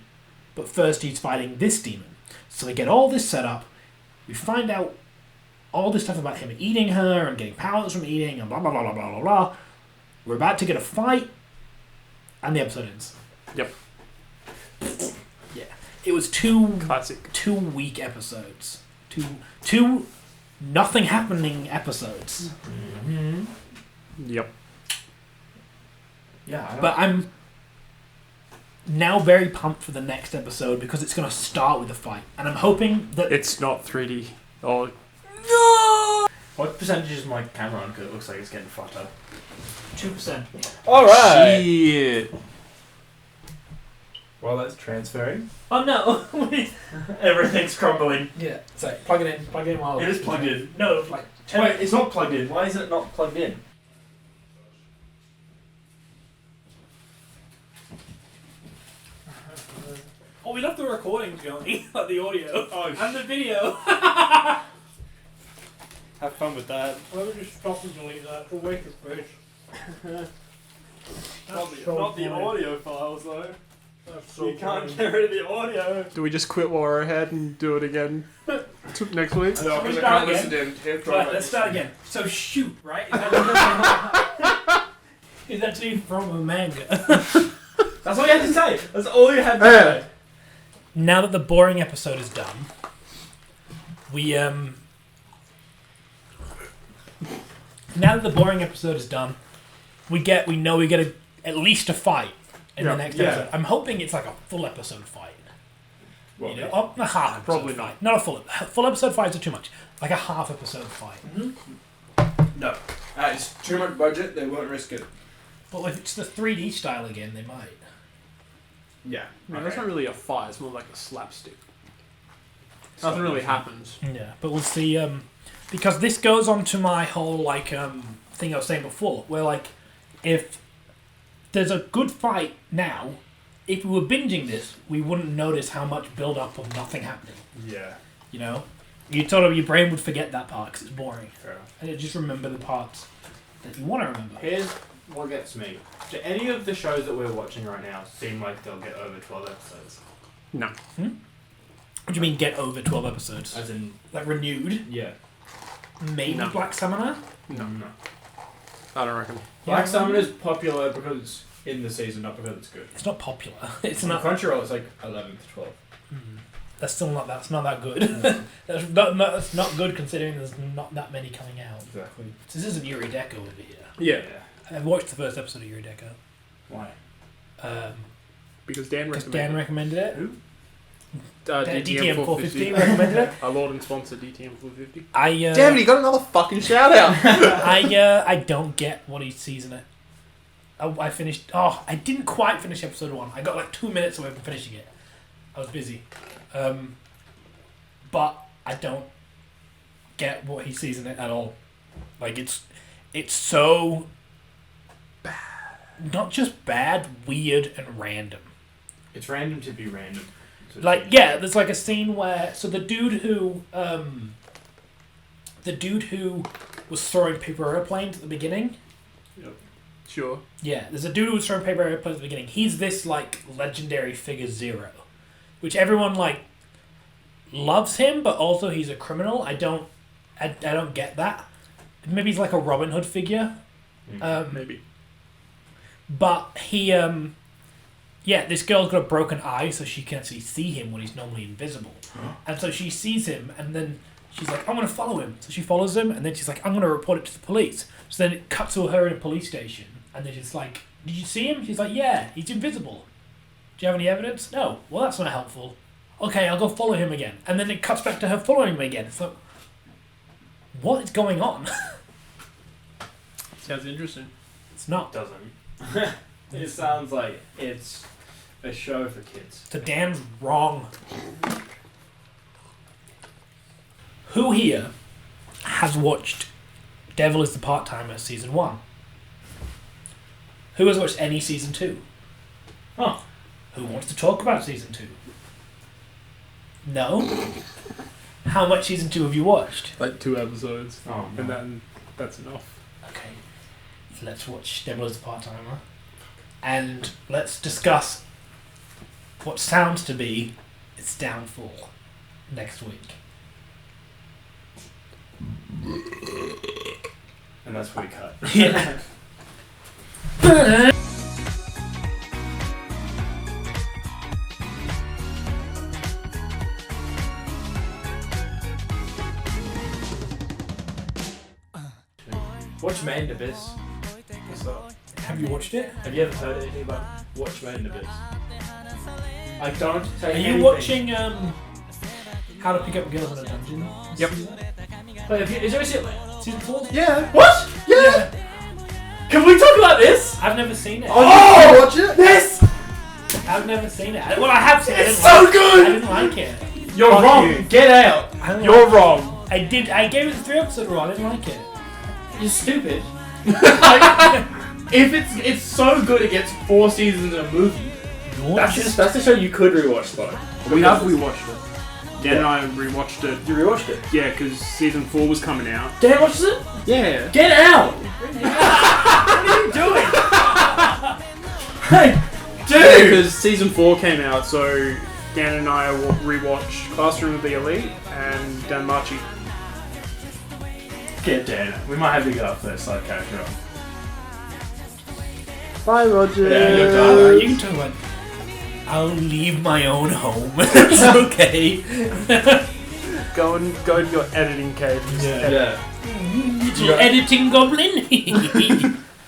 but first he's fighting this demon. So we get all this set up. We find out all this stuff about him eating her and getting powers from eating and blah blah blah blah blah blah blah. We're about to get a fight, and the episode ends. Yep. Yeah, it was 2 Classic. 2 weak episodes. Two nothing happening episodes. Mm-hmm. Yep. Yeah, I don't But I'm now very pumped for the next episode because it's going to start with a fight, and I'm hoping that It's not 3D. Oh, no. What percentage is my camera on? Because it looks like it's getting fucked up. 2%. Alright! shit. Well, that's transferring. Oh no! Everything's crumbling. Yeah, so plug it in while It is plugged in. No, like Wait, it's not plugged in. Why is it not plugged in? oh, we left the recording going, like the audio Oh, and the video. have fun with that. Let me just stop and delete that. We'll wake this bitch. Not the audio files though. That's so You can't funny. get rid of the audio. Do we just quit while we're ahead and do it again next week? No, because because I I can't can't listen listen to him. Right, let's start again. So shoot, right? Is actually from a manga. That's all you had to say. That's all you had to Yeah. say. Now that the boring episode is done, we Now that the boring episode is done, we know we get at least a fight in the next episode. I'm hoping it's like a full episode fight. Well, You know, a half episode Probably fight. Not a full episode fights are too much. Like a half episode fight. No. It's too much budget, they won't risk it. But if it's the 3D style again, they might. yeah. No, that's not really a fight. It's more like a slapstick. Nothing really happens. Yeah, but we'll see. Because this goes on to my whole thing I was saying before, where like if there's a good fight now, if we were binging this, we wouldn't notice how much build up of nothing happening. Yeah. You know, you sort of your brain would forget that part because it's boring, Fair enough. and you just remember the parts that you want to remember. Here's what gets me. Do any of the shows that we're watching right now seem like they'll get over 12 episodes? No. What do you mean get over 12 episodes? As in, Like renewed? yeah. Maybe No. Black Summoner? No. I don't reckon. Black Summoner is popular because it's in the season, not because it's good. It's not popular. It's On not. Crunchyroll, it's like 11 to 12. That's still not. That's not that good. No. that's not good considering there's not that many coming out. Exactly. This isn't Yuri Deco over here. Yeah. I've watched the first episode of Yuri Deco. Why? Because Dan Because recommended Dan recommended it. Who? DTM 450 recommended it. Our Lord and sponsor DTM 450. Damn it, he got another fucking shout out. I don't get what he sees in it. I finished. Oh, I didn't quite finish episode 1. I got like 2 minutes away from finishing it. I was busy, but I don't get what he sees in it at all. Like it's so bad. Not just bad, weird and random. It's random to be random. Like yeah, there's like a scene where the dude who was throwing paper airplanes at the beginning. Sure. Yeah, there's a dude who was throwing paper airplanes at the beginning. He's this like legendary figure Zero, which everyone like loves him, but also he's a criminal. I don't get that. Maybe he's like a Robin Hood figure. Maybe. But he this girl's got a broken eye, so she can actually see him when he's normally invisible. And so she sees him, and then she's like, I'm going to follow him. So she follows him, and then she's like, I'm going to report it to the police. So then it cuts to her in a police station, and then she's like, did you see him? She's like, yeah, he's invisible. Do you have any evidence? No. Well, that's not helpful. Okay, I'll go follow him again. And then it cuts back to her following him again. So, what is going on? Sounds interesting. It's not. Doesn't. It sounds like it's a show for kids. So Dan's wrong. Who here has watched Devil is the Part-Timer Season 1? Who has watched any Season 2? Huh. Who wants to talk about Season 2? No? How much Season 2 have you watched? Like 2 episodes. Oh, And no. then that's enough. Okay. Let's watch Devil is the Part-Timer. And let's discuss what sounds to be its downfall next week. And that's where we cut. Yeah. Watch Man in the Abyss. What's up? Have you watched it? Have you ever heard anything about Watch Man in the Abyss? I don't say Are you anything. watching How to Pick Up Girls in a Dungeon? Yep. Wait, have you, is there a Season 4? Yeah. What? Yeah. Can we talk about this? I've never seen it. Oh, watch it? This! I've never seen it. Well, I have seen it. It's so I good! didn't like it. You're Fuck wrong. you. Get out. I didn't You're like wrong. it. I did. I gave it a 3-episode run. I didn't like it. You're stupid. Like, if it's so good, it gets 4 seasons in a movie. That's the show you could rewatch though. We have rewatched it. Dan and I rewatched it. You rewatched it. Yeah, because season 4 was coming out. Dan watches it. Yeah. Get out! What are you doing? Hey, dude! Because season 4 came out, so Dan and I rewatched Classroom of the Elite and Danmachi. Get Dan. We might have to go up for that side character. Bye, Roger. Yeah, you're done. You can talk about. I'll leave my own home. It's okay. Go to your editing cave. Yeah. Little editing goblin.